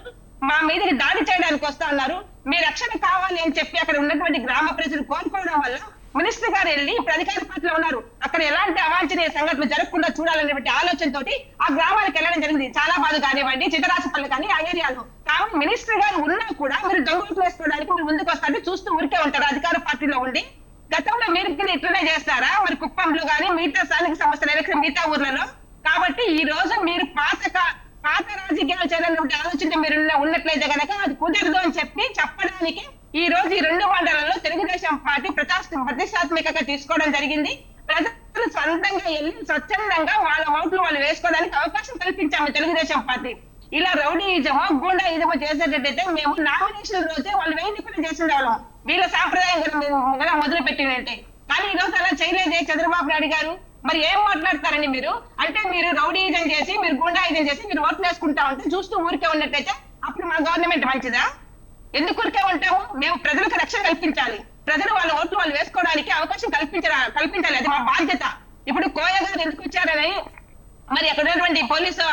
మా మీదకి దాడి చేయడానికి వస్తా ఉన్నారు, మీ రక్షణ కావాలి అని చెప్పి అక్కడ ఉన్నటువంటి గ్రామ ప్రజలు కోరుకోవడం వల్ల మినిస్టర్ గారు వెళ్ళి ఇప్పుడు అధికార పార్టీలో ఉన్నారు, అక్కడ ఎలాంటి అవాంఛనీయ సంఘటనలు జరగకుండా చూడాలనేటువంటి ఆలోచనతోటి ఆ గ్రామాలకు వెళ్ళడం జరిగింది. చాలా బాధ కానివ్వండి, చితరాశపల్లి కానీ ఆ ఏరియాలో. కాబట్టి మినిస్టర్ గారు ఉన్నా కూడా మీరు దొంగలు వేసుకోవడానికి మీరు ముందుకు వస్తారంటే చూస్తూ ఊరికే ఉంటారు అధికార పార్టీలో ఉండి. గతంలో మీరు ఇట్లనే చేస్తారా మరి కుప్పంలో కానీ మిగతా స్థానిక సంస్థల ఎలక్షన్ మిగతా ఊర్లలో? కాబట్టి ఈ రోజు మీరు పాత రాజకీయాలు చేయాలనే ఆలోచన మీరు ఉన్నట్లయితే కనుక అది కుదరదు అని చెప్పి చెప్పడానికి ఈ రోజు ఈ 2 మండలాల్లో తెలుగుదేశం పార్టీ ప్రతిష్టాత్మకంగా తీసుకోవడం జరిగింది. ప్రజలు సొంతంగా వెళ్ళి స్వచ్ఛందంగా వాళ్ళ ఓట్లు వాళ్ళు వేసుకోవడానికి అవకాశం కల్పించాము తెలుగుదేశం పార్టీ. ఇలా రౌడీయిజమో గూండాయిజమో చేసేటట్టయితే మేము నామినేషన్ రోజే వాళ్ళు వేయించి కూడా చేసిండేవాళ్ళం, వీళ్ళ సాంప్రదాయం కూడా మొదలు పెట్టినట్టే. కానీ ఈ రోజు అలా చేయలేదే చంద్రబాబు నాయుడు గారు. మరి ఏం మాట్లాడతారండి మీరు? అంటే మీరు రౌడీయిజం చేసి, మీరు గూండాయిజం చేసి మీరు ఓట్లు వేసుకుంటా ఉంటే చూస్తూ ఊరికే ఉన్నట్టయితే అప్పుడు మా గవర్నమెంట్ మంచిదా? ఎందుకు ఊరికే ఉంటాము? మేము ప్రజలకు రక్షణ కల్పించాలి, ప్రజలు వాళ్ళ ఓట్లు వాళ్ళు వేసుకోవడానికి అవకాశం కల్పించాలి, అది మా బాధ్యత. ఇప్పుడు కోయ గారు ఎందుకు వచ్చారని మరి అక్కడ ఉన్నటువంటి పోలీసు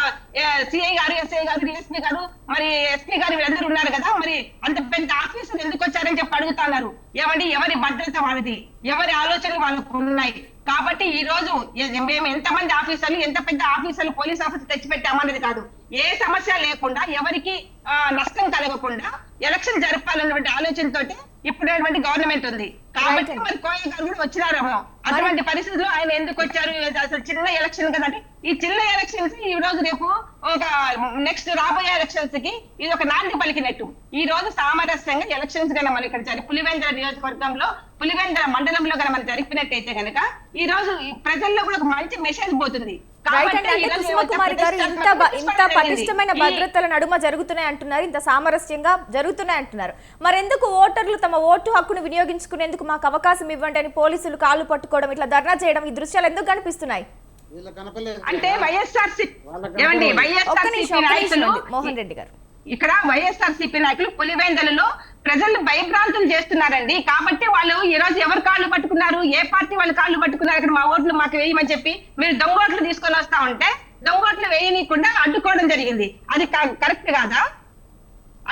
సిఐ గారు, ఎస్ఐ గారు, డిఎస్పీ గారు, మరి ఎస్పీ గారు వీళ్ళందరూ ఉన్నారు కదా, మరి అంత పెద్ద ఆఫీసర్లు ఎందుకు వచ్చారని చెప్పి అడుగుతున్నారు. ఏమండి, ఎవరి భద్రత వాళ్ళది, ఎవరి ఆలోచనలు వాళ్ళకు ఉన్నాయి. కాబట్టి ఈ రోజు మేము ఎంతమంది ఆఫీసర్లు, ఎంత పెద్ద ఆఫీసర్లు, పోలీస్ ఆఫీసర్ తెచ్చిపెట్టామన్నది కాదు, ఏ సమస్య లేకుండా ఎవరికి నష్టం కలగకుండా ఎలక్షన్ జరపాలన్నటువంటి ఆలోచనతో ఇప్పుడు గవర్నమెంట్ ఉంది. కాబట్టి మరి కోయ గారు కూడా వచ్చినారేమో. అటువంటి పరిస్థితుల్లో ఆయన ఎందుకు వచ్చారు? అసలు చిన్న ఎలక్షన్ కదండి, ఈ చిన్న ఎలక్షన్స్ ఈ రోజు రేపు ఒక నెక్స్ట్ రాబోయే ఎలక్షన్స్ కి ఇది ఒక నాంది పలికినట్టు. ఈ రోజు సామరస్యంగా ఎలక్షన్స్ కన్నా మనం ఇక్కడ పులివెందుల నియోజకవర్గంలో, పులివెందుల మండలంలో కన్నా మనం జరిపినట్టయితే కనుక ఈ రోజు ప్రజల్లో కూడా ఒక మంచి మెసేజ్ పోతుంది. కుసుమకుమారి గారు, ఇంత పటిష్టమైన భద్రతల నడుమ జరుగుతున్నాయి అంటున్నారు, ఇంత సామరస్యంగా జరుగుతున్నాయి అంటున్నారు, మరెందుకు ఓటర్లు తమ ఓటు హక్కును వినియోగించుకునేందుకు మాకు అవకాశం ఇవ్వండి అని పోలీసులు కాళ్ళు పట్టుకోవడం, ఇట్లా ధర్నా చేయడం, ఈ దృశ్యాలు ఎందుకు కనిపిస్తున్నాయి? అంటే మోహన్ రెడ్డి గారు, ఇక్కడ వైఎస్ఆర్సీపీ నాయకులు పులివెందులలో ప్రజలు భయభ్రాంతులు చేస్తున్నారండి. కాబట్టి వాళ్ళు ఈ రోజు ఎవరు కాళ్ళు పట్టుకున్నారు, ఏ పార్టీ వాళ్ళు కాళ్ళు పట్టుకున్నారు, ఇక్కడ మా ఓట్లు మాకు వేయమని చెప్పి మీరు దొంగ ఓట్లు తీసుకొని వస్తా ఉంటే దొంగోట్లు వేయనీయకుండా అడ్డుకోవడం జరిగింది. అది కరెక్ట్ కాదా?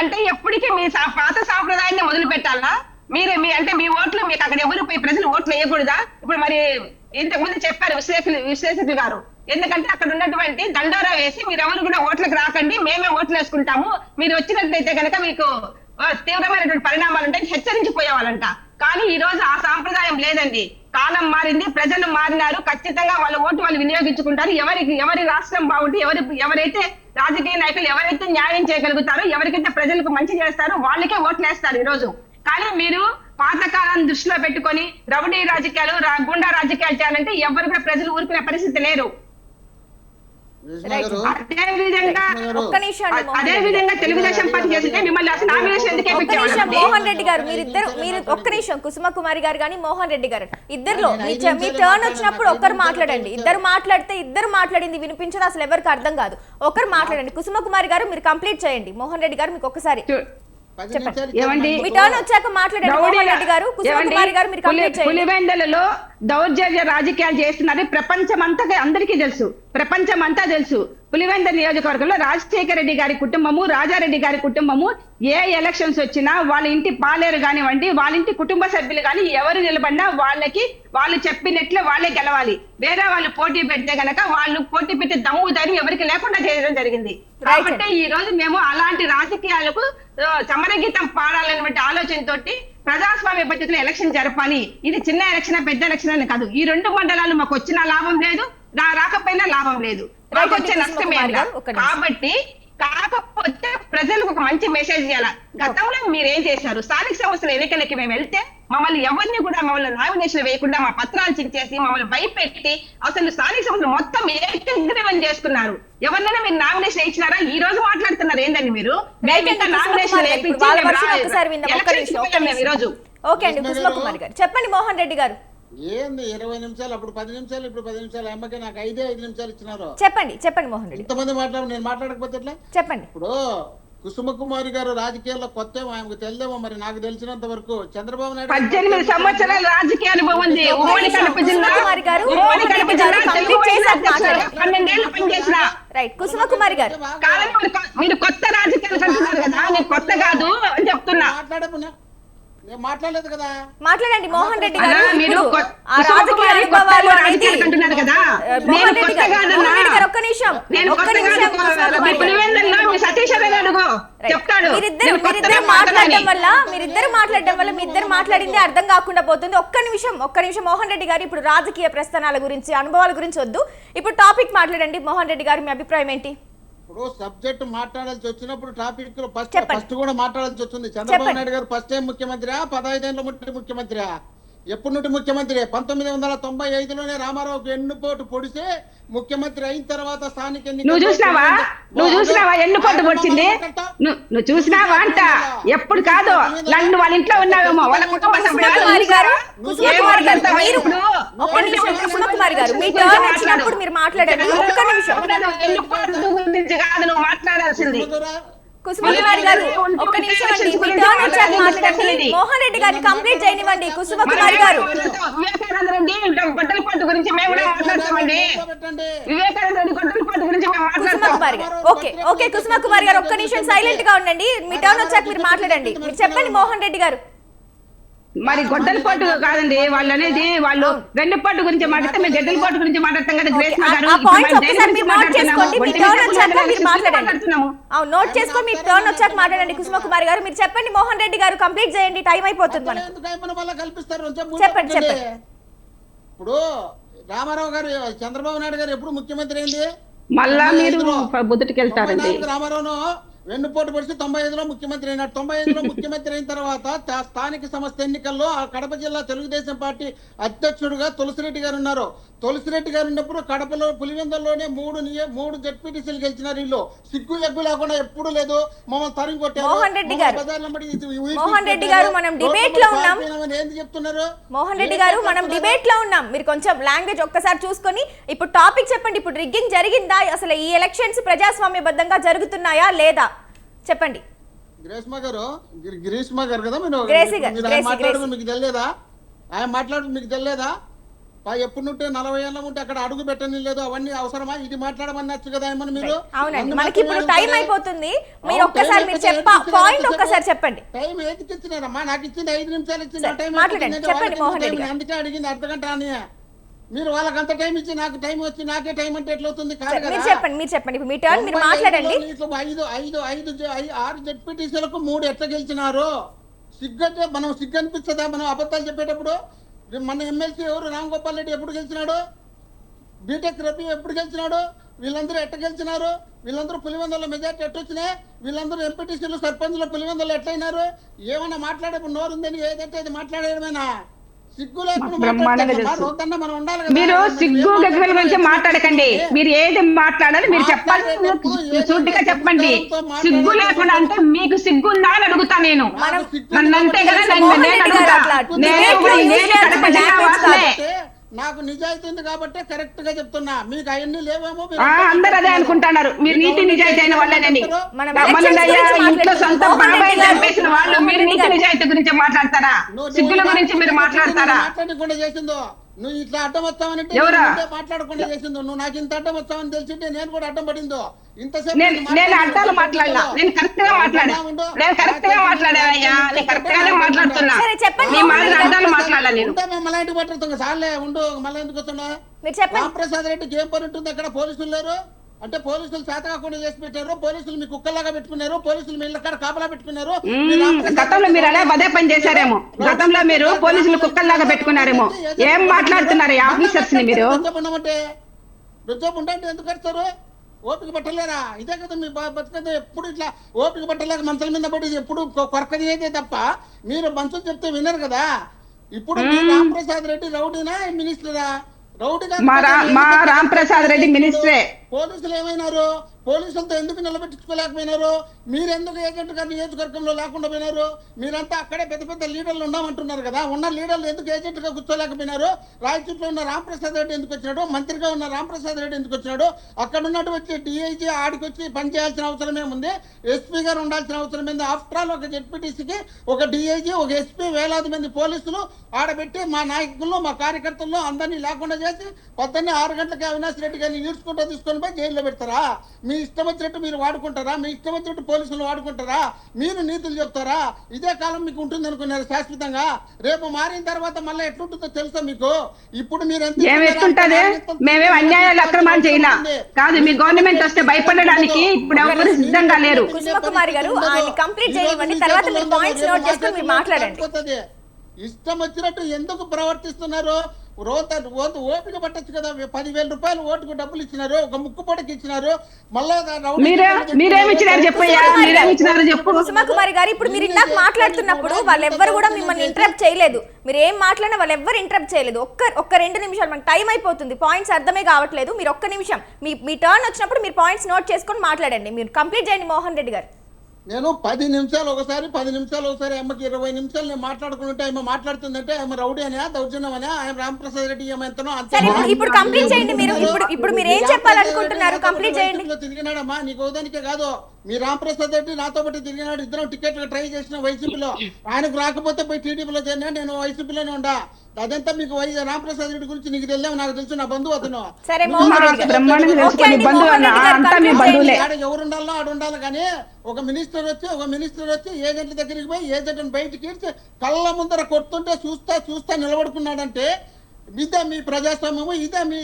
అంటే ఎప్పటికీ మీ పాత సాంప్రదాయాన్ని మొదలు పెట్టాలా? అంటే మీ ఓట్లు మీకు అక్కడ ఎవరు పోయి ప్రజలు ఓట్లు వేయకూడదా? ఇప్పుడు మరి ఇంతకు ముందు చెప్పారు విశ్లేషకులు గారు, ఎందుకంటే అక్కడ ఉన్నటువంటి దండోరా వేసి మీరు ఎవరు కూడా ఓట్లకు రాకండి, మేమే ఓట్లు వేసుకుంటాము, మీరు వచ్చినట్లయితే కనుక మీకు తీవ్రమైనటువంటి పరిణామాలు ఉంటాయి హెచ్చరించిపోయేవాళ్ళంట. కానీ ఈ రోజు ఆ సాంప్రదాయం లేదండి. కాలం మారింది, ప్రజలు మారినారు. ఖచ్చితంగా వాళ్ళ ఓటు వాళ్ళు వినియోగించుకుంటారు. ఎవరి రాష్ట్రం బాగుంటే ఎవరైతే రాజకీయ నాయకులు ఎవరైతే న్యాయం చేయగలుగుతారో, ఎవరికైతే ప్రజలకు మంచి చేస్తారో వాళ్ళకే ఓట్లు వేస్తారు ఈ రోజు. కానీ మీరు పాతకాలాన్ని దృష్టిలో పెట్టుకొని రౌడీ రాజకీయాలు గుండా రాజకీయాలు చేయాలంటే ఎవరు కూడా ప్రజలు ఊరుకునే పరిస్థితి లేరు. అదే విధంగా తెలుగుదేశం పార్టీ చేస్తే మిమ్మల్ని అసలు నామినేషన్ ఎందుకు వేయించేవాళ్ళండి? మోహన్ రెడ్డి గారు మీరు ఒక్క నిమిషం, కుసుమ కుమారి గారు కానీ మోహన్ రెడ్డి గారు ఇద్దరులో మీ టర్న్ వచ్చినప్పుడు ఒక్కరు మాట్లాడండి. ఇద్దరు మాట్లాడితే ఇద్దరు మాట్లాడింది వినిపించదు, అసలు ఎవరికి అర్థం కాదు. ఒకరు మాట్లాడండి. కుసుమ కుమారి గారు మీరు కంప్లీట్ చేయండి. మోహన్ రెడ్డి గారు మీకు ఒక్కసారి ఏమండి, మీ టర్న్ వచ్చాక మాట్లాడండి. మోహన్ రెడ్డి గారు, కుసుమ కుమారి గారు మీరు కంప్లీట్ చేయండి. పులివెందులలో దౌర్జన్య రాజకీయాలు చేస్తున్నారు. ప్రపంచం అంతా అందరికీ తెలుసు, ప్రపంచం అంతా తెలుసు. పులివెందుల నియోజకవర్గంలో రాజశేఖర రెడ్డి గారి కుటుంబము, రాజారెడ్డి గారి కుటుంబము ఏ ఎలక్షన్స్ వచ్చినా వాళ్ళ ఇంటి పాలేరు కానివ్వండి, వాళ్ళ ఇంటి కుటుంబ సభ్యులు కానీ ఎవరు నిలబడినా వాళ్ళు చెప్పినట్లే వాళ్ళే గెలవాలి. వేరే వాళ్ళు పోటీ పెడితే గనక వాళ్ళు పోటీ పెట్టే దమ్ము ధైర్యం ఎవరికి లేకుండా చేయడం జరిగింది. కాబట్టి ఈ రోజు మేము అలాంటి రాజకీయాలకు సమరగీతం పాడాలన్నటువంటి ఆలోచనతోటి ప్రజాస్వామ్య పద్ధతిలో ఎలక్షన్ జరపాలి. ఇది చిన్న ఎలక్షన్ పెద్ద ఎలక్షన్ అని కాదు. ఈ 2 మండలాలు మాకు వచ్చిన లాభం లేదు, రాకపోయినా లాభం లేదు, వచ్చే నష్టమే. కాబట్టి కాకపోతే ప్రజలకు ఒక మంచి మెసేజ్ ఇవ్వాలి. గతంలో మీరేం చేశారు? స్థానిక సంస్థల ఎన్నికలకి మేము వెళ్తే మమ్మల్ని మమ్మల్ని నామినేషన్ వేయకుండా మా పత్రాలు చించేసి మమ్మల్ని భయపెట్టి అసలు స్థానిక సంస్థలు మొత్తం ఏకగ్రీవం చేసుకున్నారు. ఎవరినైనా మీరు నామినేషన్ ఇచ్చినారా? ఈ రోజు మాట్లాడుతున్నారు ఏంటండి మీరు? ఓకే అండి, కుసుమ కుమారి గారు చెప్పండి. మోహన్ రెడ్డి గారు ఏంది 20 నిమిషాలు, అప్పుడు 10 నిమిషాలు, ఇప్పుడు 10 నిమిషాలు, అమ్మకి నాకు 5 నిమిషాలు ఇచ్చినారు. చెప్పండి మోహన్ రెడ్డి. ఇంతమంది నేను మాట్లాడకపోతే ఎట్లా? చెప్పండి. ఇప్పుడు కుసుమ కుమారి గారు రాజకీయాల్లో కొత్త, ఆమెకు తెలిదేమో, మరి నాకు తెలిసినంత వరకు చంద్రబాబు నాయుడు 18 సంవత్సరాల రాజకీయ అనుభవం ఉంది. ఉమ్మడి కడప జిల్లా 12 పనిచేసిన కుసుమ కుమారి గారు మీరు కొత్త రాజకీయాలు అంటున్నారు కదా, నేను కొత్త కాదు అని చెప్తున్నా. నేను మాట్లాడలేదు కదా. మాట్లాడండి మోహన్ రెడ్డి గారు. మీరు ఆ రాజకీయ అనుభవాలు అనేది అంటున్నారు కదా, మోహన్ రెడ్డి గారు ఒక్క నిమిషం చెప్తాడు. మీరిద్దరు మాట్లాడడం వల్ల మీ ఇద్దరు మాట్లాడింది అర్థం కాకుండా పోతుంది. ఒక్క నిమిషం మోహన్ రెడ్డి గారు, ఇప్పుడు రాజకీయ ప్రస్థానాల గురించి అనుభవాల గురించి వద్దు, ఇప్పుడు టాపిక్ మాట్లాడండి. మోహన్ రెడ్డి గారు మీ అభిప్రాయం ఏంటి? ఇప్పుడు సబ్జెక్ట్ మాట్లాడాల్సి వచ్చినప్పుడు టాపిక్ లో ఫస్ట్ కూడా మాట్లాడాల్సి వచ్చింది. చంద్రబాబు నాయుడు గారు ఫస్ట్ టైం ముఖ్యమంత్రి, 15 ఏళ్ళ ముఖ్యమంత్రి, ఎప్పటి నుండి ముఖ్యమంత్రి? 1995లోనే రామారావుకి ఎన్నుపోటు పొడిసి ముఖ్యమంత్రి అయిన తర్వాత స్థానిక నువ్వు చూసినావా ఎన్నుపోటు పొడిచింది? నువ్వు చూసినావా అంట? ఎప్పుడు కాదు, నన్ను వాళ్ళ ఇంట్లో ఉన్నావేమో, వాళ్ళ కుటుంబ కుమారి గారు మీ టర్న్ వచ్చినప్పుడు మీరు మాట్లాడండి. ఒక్క నిమిషం గురించి కాదు నువ్వు మాట్లాడాల్సింది. కుసుమ కుమారి గారు ఒక్క నిమిషం అండి, మీ టర్న్ వచ్చాక మాట్లాడండి. మోహన్ రెడ్డి గారిని కంప్లీట్ చేయనివ్వండి. కుసుమ కుమారి గారు వివేకానంద రెడ్డి గొడ్డలపాటు గురించి మేము కూడా మాట్లాడతామండి. వివేకానంద రెడ్డి గొడ్డలపాటు గురించి మేము కుసుమ కుమారి గారు ఓకే కుసుమ కుమారి గారు ఒక్క నిమిషం సైలెంట్ గా ఉండండి. మీ టర్న్ వచ్చాక మీరు మాట్లాడండి. మీరు చెప్పండి మోహన్ రెడ్డి గారు. మరి గొడ్డలపాటు కాదండి వాళ్ళు అనేది, వాళ్ళు వెన్నుపాటు గురించి మాట్లాడితే మేము గడ్డలపాటు గురించి మాట్లాడతాం కదా. నోట్ చేసుకొని మీ టర్న్ వచ్చాక మాట్లాడండి. కుసుమ కుమారి గారు మీరు చెప్పండి. మోహన్ రెడ్డి గారు కంప్లీట్ చేయండి, టైం అయిపోతుంది మనకు. చెప్పండి. ఇప్పుడు రామారావు గారు, చంద్రబాబు నాయుడు గారు ఎప్పుడు ముఖ్యమంత్రి అయింది? మళ్ళా మీరు బుద్ధటికి వెళ్తారండి. రామారావును వెన్నుపోటు పడిచి 95లో ముఖ్యమంత్రి అయినాడు. 95లో ముఖ్యమంత్రి అయిన తర్వాత స్థానిక సంస్థ ఎన్నికల్లో కడప జిల్లా తెలుగుదేశం పార్టీ అధ్యక్షుడుగా తులసిరెడ్డి గారు ఉన్నారు. తులసిరెడ్డి గారు ఉన్నప్పుడు కడపలో పులివెందుల్లోనే 3 జెడ్పీటీసీలు గెలిచినారు. ఇల్లు సిగ్గు ఎగ్గు లేకుండా ఎప్పుడు లేదు, మమ్మల్ని తరిమి కొట్టారు. మోహన్ రెడ్డి గారు మనం డిబేట్ లో ఉన్నాం. ఏంది చెప్తున్నారు? మోహన్ రెడ్డి గారు మనం డిబేట్ లో ఉన్నాం, మీరు కొంచెం లాంగ్వేజ్ ఒక్కసారి చూసుకొని ఇప్పుడు టాపిక్ చెప్పండి. ఇప్పుడు రిగ్గింగ్ జరిగిందా? అసలు ఈ ఎలక్షన్స్ ప్రజాస్వామ్యబద్ధంగా జరుగుతున్నాయా లేదా చెప్పండి. గ్రీష్మ గారు కదా, గ్రేసీ గారు మాట్లాడదు మీకు తెలియదా? ఆయన మాట్లాడదు మీకు తెలియదా? ఎప్పుడు నుంటే 40 ఏళ్ళ ఉంటే అక్కడ అడుగు పెట్టని లేదు. అవన్నీ అవసరమా? ఇది మాట్లాడమన్నచ్చు కదా ఏమని మీరు. అవునండి, మనకి ఇప్పుడు టైం అయిపోతుంది. మీరు ఒక్కసారి మీరు పాయింట్ ఒక్కసారి చెప్పండి. టైం ఏదికి ఇచ్చినారమ్మా? నాకు ఇచ్చింది 5 నిమిషాలు ఇచ్చింది. టైం మాట్లాడండి, చెప్పండి మోహన్ రెడ్డి గారు. అందుకే అడిగింది అర్ధగంట అని. మీరు వాళ్ళకి అంత టైం ఇచ్చి నాకు టైం వచ్చి నాకే టైం అంటే ఎట్లా అవుతుంది? కాదు కదా. మీరు చెప్పండి ఇప్పుడు మీ టర్న్, మీరు మాట్లాడండి. 6 జెడ్పీటీసీలకు 3 ఎట్లా గెలిచినారు? సిగ్గంటే మనం సిగ్గు అనిపిస్తుందా మనం అబద్ధాలు చెప్పేటప్పుడు? మన ఎమ్మెల్సీ ఎవరు? రామ్ గోపాల్ రెడ్డి ఎప్పుడు గెలిచినాడు? బీటెక్ రవి ఎప్పుడు గెలిచినాడు? వీళ్ళందరూ ఎట్ట గెలిచినారు? వీళ్ళందరూ పులివెందుల మెజార్టీ ఎట్టొచ్చినాయి? వీళ్ళందరూ ఎంపీటీసీలు సర్పంచ్లు పులివెందులు ఎట్లయినారు? ఏమన్నా మాట్లాడేప్పుడు నోరుందని ఏదంటే అది మాట్లాడేయడమేనా? సిగ్గు లేకుండా మనం ఉండాలి కదా. మీరు సిగ్గు గగ్గల గురించి మాట్లాడకండి. మీరు ఏది మాట్లాడాలి మీరు చెప్పాలి, సూటిగా చెప్పండి. సిగ్గు లేకుండా అంటే మీకు సిగ్గు ఉందా అని అడుగుతా నేను. నన్ను అంతే కదా నేను అడుగుతా. నాకు నిజాయితీ ఉంది కాబట్టి కరెక్ట్ గా చెప్తున్నా. మీకు అవన్నీ లేవేమో. అందరూ అదే అనుకుంటున్నారు, మీరు నీతి నిజాయితీ అయిన వాళ్ళని. ఇంట్లో సొంత బాబాయ్ చంపేసిన వాళ్ళు మీరు నీతి నిజాయితీ గురించి మాట్లాడతారా? సిగ్గుల గురించి మీరు మాట్లాడతారా? మాట్లాడకుండా చేసిందో నువ్వు ఇట్లా అడ్డం వస్తావనంటే మాట్లాడకుండా చేసిందో. నువ్వు నాకు ఇంత అడ్డం వస్తావని తెలిసింటే నేను కూడా అడ్డం పడిందో. ఇంతసేపు నేను అడ్డాలు మాట్లాడలా, నేను కరెక్ట్ గా మాట్లాడా. నేను కరెక్ట్ గా మాట్లాడానయ్యా, నేను కరెక్ట్ గానే మాట్లాడుతున్నా. నీ మాట అడ్డాలు మాట్లాడాలి. నేను మళ్ళీ ఇంటికి పట్టుతుంది సార్లే ఉండు. మళ్ళీ ఎందుకు వస్తున్నా? రామప్రసాద్ రెడ్డికి ఏం పని ఉంటుంది అక్కడ? పోలీసులు లేరు అంటే పోలీసులు చేత కాకుండా చేసి పెట్టారు. పోలీసులు మీ కుక్కలాగా పెట్టుకున్నారు. పోలీసులు మీ ఇళ్ళ కాడ కాపలా పెట్టుకున్నారు. గతంలో మీరు అలా అదే పని చేశారేమో. గతంలో మీరు పోలీసులు కుక్కల్లాగా పెట్టుకున్నారేమో. ఏం మాట్లాడుతున్నారు ఆఫీసర్స్ ని మీరు? రుజువు ఉంటే ఎందుకు కడతారు? ఓపిక పట్టలేరా? ఇదే కదా మీ బతుకదే. ఎప్పుడు ఇట్లా ఓపిక పట్టలేక మంచల మీద పడి ఎప్పుడు కొరకది అయితే తప్ప మీరు మనుషులు చెప్తే వినరు కదా. ఇప్పుడు రామప్రసాద్ రెడ్డి రౌడీనా మినిస్టరా? రౌడీగా మా రామప్రసాద్ రెడ్డి మినిస్టరే. పోలీసులు ఏమైనారు? పోలీసులతో ఎందుకు నిలబెట్టించుకోలేకపోయినారు? మీరెందుకు ఏజెంట్ గారు నియోజకవర్గంలో లేకుండా పోయినారు? మీరంతా అక్కడే పెద్ద పెద్ద లీడర్లు ఉన్నామంటున్నారు కదా. ఉన్న లీడర్లు ఎందుకు ఏజెంట్ గా కూర్చోలేకపోయినారు? రాయచూట్లో ఉన్న రామప్రసాద్ రెడ్డి ఎందుకు వచ్చినాడు? మంత్రిగా ఉన్న రామప్రసాద్ రెడ్డి ఎందుకు వచ్చినాడు? అక్కడ ఉన్నట్టు వచ్చి డిఐజీ ఆడికి వచ్చి పనిచేయాల్సిన అవసరం ఏముంది? ఎస్పీ గారు ఉండాల్సిన అవసరం ఏంది? ఆఫ్టర్ ఆల్ ఒక జెడ్పీటీసీకి ఒక డిఐజీ ఒక ఎస్పీ వేలాది మంది పోలీసులు ఆడబెట్టి మా నాయకులు మా కార్యకర్తల్లో అందరినీ లేకుండా చేసి పొద్దున్నే 6 గంటలకి అవినాష్ రెడ్డి గారిని ఈడ్చుకుంటూ తీసుకొని పోయి జైల్లో పెడతారా? మీ ఇష్టం వచ్చినట్టు మీరు వాడుకుంటారా? మీ ఇష్టం వచ్చినట్టు పోలీసులు వాడుకుంటారా? మీరు నీతులు చెప్తారా? ఇదే కాలం మీకు ఉంటుంది అనుకున్నారు శాశ్వతంగా. రేపు మారిన తర్వాత మళ్ళీ ఎట్లుంటుందో తెలుసా మీకు? ఇప్పుడు మీరు ఏమేస్తుంటది? మేమేం అన్యాయాలు అక్రమాలు చేయాల కాదు. మీ గవర్నమెంట్ వస్తే భయపడడానికి ఇప్పుడు ఎవరు సిద్ధంగా లేరు. కుసుమకుమారి గారు కంప్లీట్ చేయండి, తర్వాత మీరు పాయింట్స్ నోట్ చేసుకొని మీరు మాట్లాడండి. ఇష్టం వచ్చినట్టు ఎందుకు ప్రవర్తిస్తున్నారు? ఓపిక పట్టచ్చు కదా. 10,000 రూపాయలు ఓటుకు డబ్బులు ఇచ్చినారు, ఒక ముక్కు పొడకి ఇచ్చినారు. కుసుమకుమారి గారు ఇప్పుడు మీరు ఇందాక మాట్లాడుతున్నప్పుడు వాళ్ళెవ్వరు కూడా మిమ్మల్ని ఇంటరప్ట్ చేయలేదు. మీరు ఏం మాట్లాడినా వాళ్ళు ఎవ్వరు ఇంటరప్ట్ చేయలేదు. ఒక్క 2 నిమిషాలు, మనకు టైం అయిపోతుంది, పాయింట్స్ అర్థమే కావట్లేదు. మీరు ఒక్క నిమిషం మీ టర్న్ వచ్చినప్పుడు మీరు పాయింట్స్ నోట్ చేసుకొని మాట్లాడండి. మీరు కంప్లీట్ చేయండి మోహన్ రెడ్డి గారు. నేను 10 నిమిషాలు ఒకసారి 10 నిమిషాలు ఒకసారి అమ్మకి 20 నిమిషాలు నేను మాట్లాడుకుంటే ఆమె మాట్లాడుతుందంటే ఆమె రౌడీ అనే దౌర్జన్యమనే ఆయన రామప్రసాద్ రెడ్డి ఏమంతనో ఇప్పుడు కంప్లీట్ చేయండి. మీరు ఇప్పుడు మీరు ఏం చెప్పాలనుకుంటున్నారు? కంప్లీట్ చేయండి. తిరిగినాడమ్మా నీకు ఉదానికే కాదు. మీ రామప్రసాద్ రెడ్డి నాతో పాటు తిరిగినాడు. ఇద్దరం టికెట్లు ట్రై చేసిన వైసీపీలో. ఆయనకు రాకపోతే పోయి టీడీపీలో చేరినా, నేను వైసీపీలోనే ఉండా. అదంతా మీకు రామప్రసాద్ రెడ్డి గురించి నీకు తెలియదు, నాకు తెలుసు. నా బంధువు అతను. ఎవరు ఉండాలో ఆడు ఉండాలి. కానీ ఒక మినిస్టర్ వచ్చి ఏజెంట్ల దగ్గరికి పోయి ఏజెంట్ని బయటికి ఇచ్చి కళ్ళ ముందర కొడుతుంటే చూస్తా నిలబడుకున్నాడంటే ఇదే మీ ప్రజాస్వామ్యము, ఇదే మీ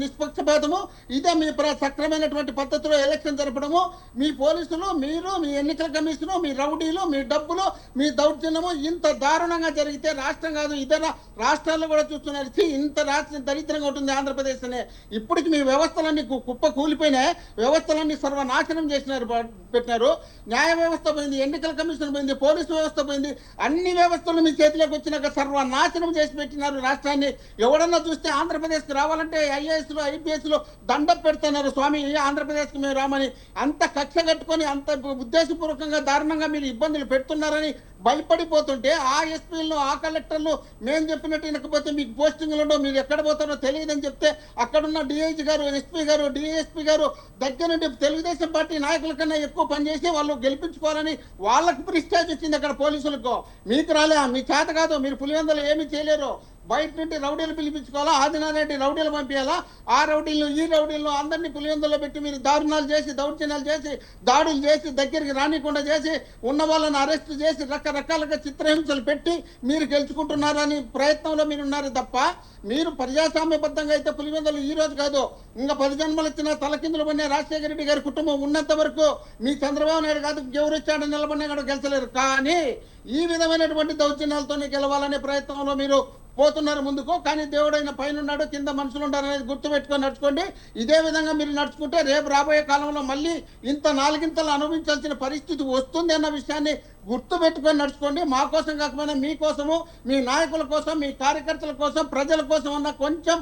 నిష్పక్షపాతము, ఇదే మీ సక్రమైనటువంటి పద్ధతిలో ఎలక్షన్ జరపడము. మీ పోలీసులు, మీరు, మీ ఎన్నికల కమిషను, మీ రౌడీలు, మీ డబ్బులు, మీ దౌర్జన్యము ఇంత దారుణంగా జరిగితే రాష్ట్రం కాదు ఇతర రాష్ట్రాల్లో కూడా చూస్తున్నారు. ఇంత రాష్ట్రం దరిద్రంగా ఉంటుంది ఆంధ్రప్రదేశ్ అనే. ఇప్పటికి మీ వ్యవస్థలన్నీ కుప్ప కూలిపోయినాయి. వ్యవస్థలన్నీ సర్వనాశనం పెట్టినారు. న్యాయ వ్యవస్థ పోయింది, ఎన్నికల కమిషన్ పోయింది, పోలీసు వ్యవస్థ పోయింది. అన్ని వ్యవస్థలు మీ చేతిలోకి వచ్చినాక సర్వనాశనం చేసి పెట్టినారు రాష్ట్రాన్ని. ఎవడన్నా చూస్తే ఆంధ్రప్రదేశ్కి రావాలంటే ఐఏఎస్లు ఐపీఎస్లు దండం పెడుతున్నారు. స్వామి ఆంధ్రప్రదేశ్కి మేము రామని అంత కక్ష కట్టుకొని అంత ఉద్దేశపూర్వకంగా దారుణంగా మీరు ఇబ్బందులు పెడుతున్నారని భయపడిపోతుంటే ఆ ఎస్పీలను ఆ కలెక్టర్లు మేము చెప్పినట్టు వినకపోతే మీకు పోస్టింగ్లు ఉండవు, మీరు ఎక్కడ పోతారో తెలియదని చెప్తే అక్కడున్న డిఐజీ గారు, ఎస్పీ గారు, డిఎస్పీ గారు దగ్గర నుండి తెలుగుదేశం పార్టీ నాయకుల కన్నా ఎక్కువ పనిచేసి వాళ్ళు గెలిపించుకోవాలని వాళ్ళకు ప్రిస్టేజ్ వచ్చింది అక్కడ పోలీసులకు. మీకు రాలే, మీ చేత కాదు, మీరు పులివెందులు ఏమీ చేయలేరు. బయట నుండి రౌడీలు పిలిపించుకోవాలా, ఆదినారెడ్డి రౌడీలు పంపించాలా, ఆ రౌడీలను ఈ రౌడీలను అందరినీ పులివెందులో పెట్టి మీరు దారుణాలు చేసి దౌర్జన్యాలు చేసి దాడులు చేసి దగ్గరికి రానికుండా చేసి ఉన్న వాళ్ళని అరెస్ట్ చేసి రకరకాలుగా చిత్రహింసలు పెట్టి మీరు గెలుచుకుంటున్నారని ప్రయత్నంలో మీరు ఉన్నారు తప్ప మీరు ప్రజాస్వామ్యబద్ధంగా అయితే పులివెందులు ఈ రోజు కాదు ఇంకా 10 జన్మలు ఇచ్చిన తలకిందులు పడిన రాజశేఖర రెడ్డి గారి కుటుంబం ఉన్నంత వరకు మీ చంద్రబాబు నాయుడు కాదు ఎవరు ఇచ్చాడో నిలబడినా కూడా గెలిచలేరు. కానీ ఈ విధమైనటువంటి దౌర్జన్యాలతోనే గెలవాలనే ప్రయత్నంలో మీరు పోతున్నారు ముందుకు. కానీ దేవుడైన పైన ఉన్నాడు, కింద మనుషులు ఉంటారు అనేది గుర్తుపెట్టుకొని నడుచుకోండి. ఇదే విధంగా మీరు నడుచుకుంటే రేపు రాబోయే కాలంలో మళ్ళీ ఇంత 4 గింతలు అనుభవించాల్సిన పరిస్థితి వస్తుంది అన్న విషయాన్ని గుర్తు పెట్టుకొని నడుచుకోండి. మా కోసం కాకపోయినా మీకోసము, మీ నాయకుల కోసం, మీ కార్యకర్తల కోసం, ప్రజల కోసం ఉన్న కొంచెం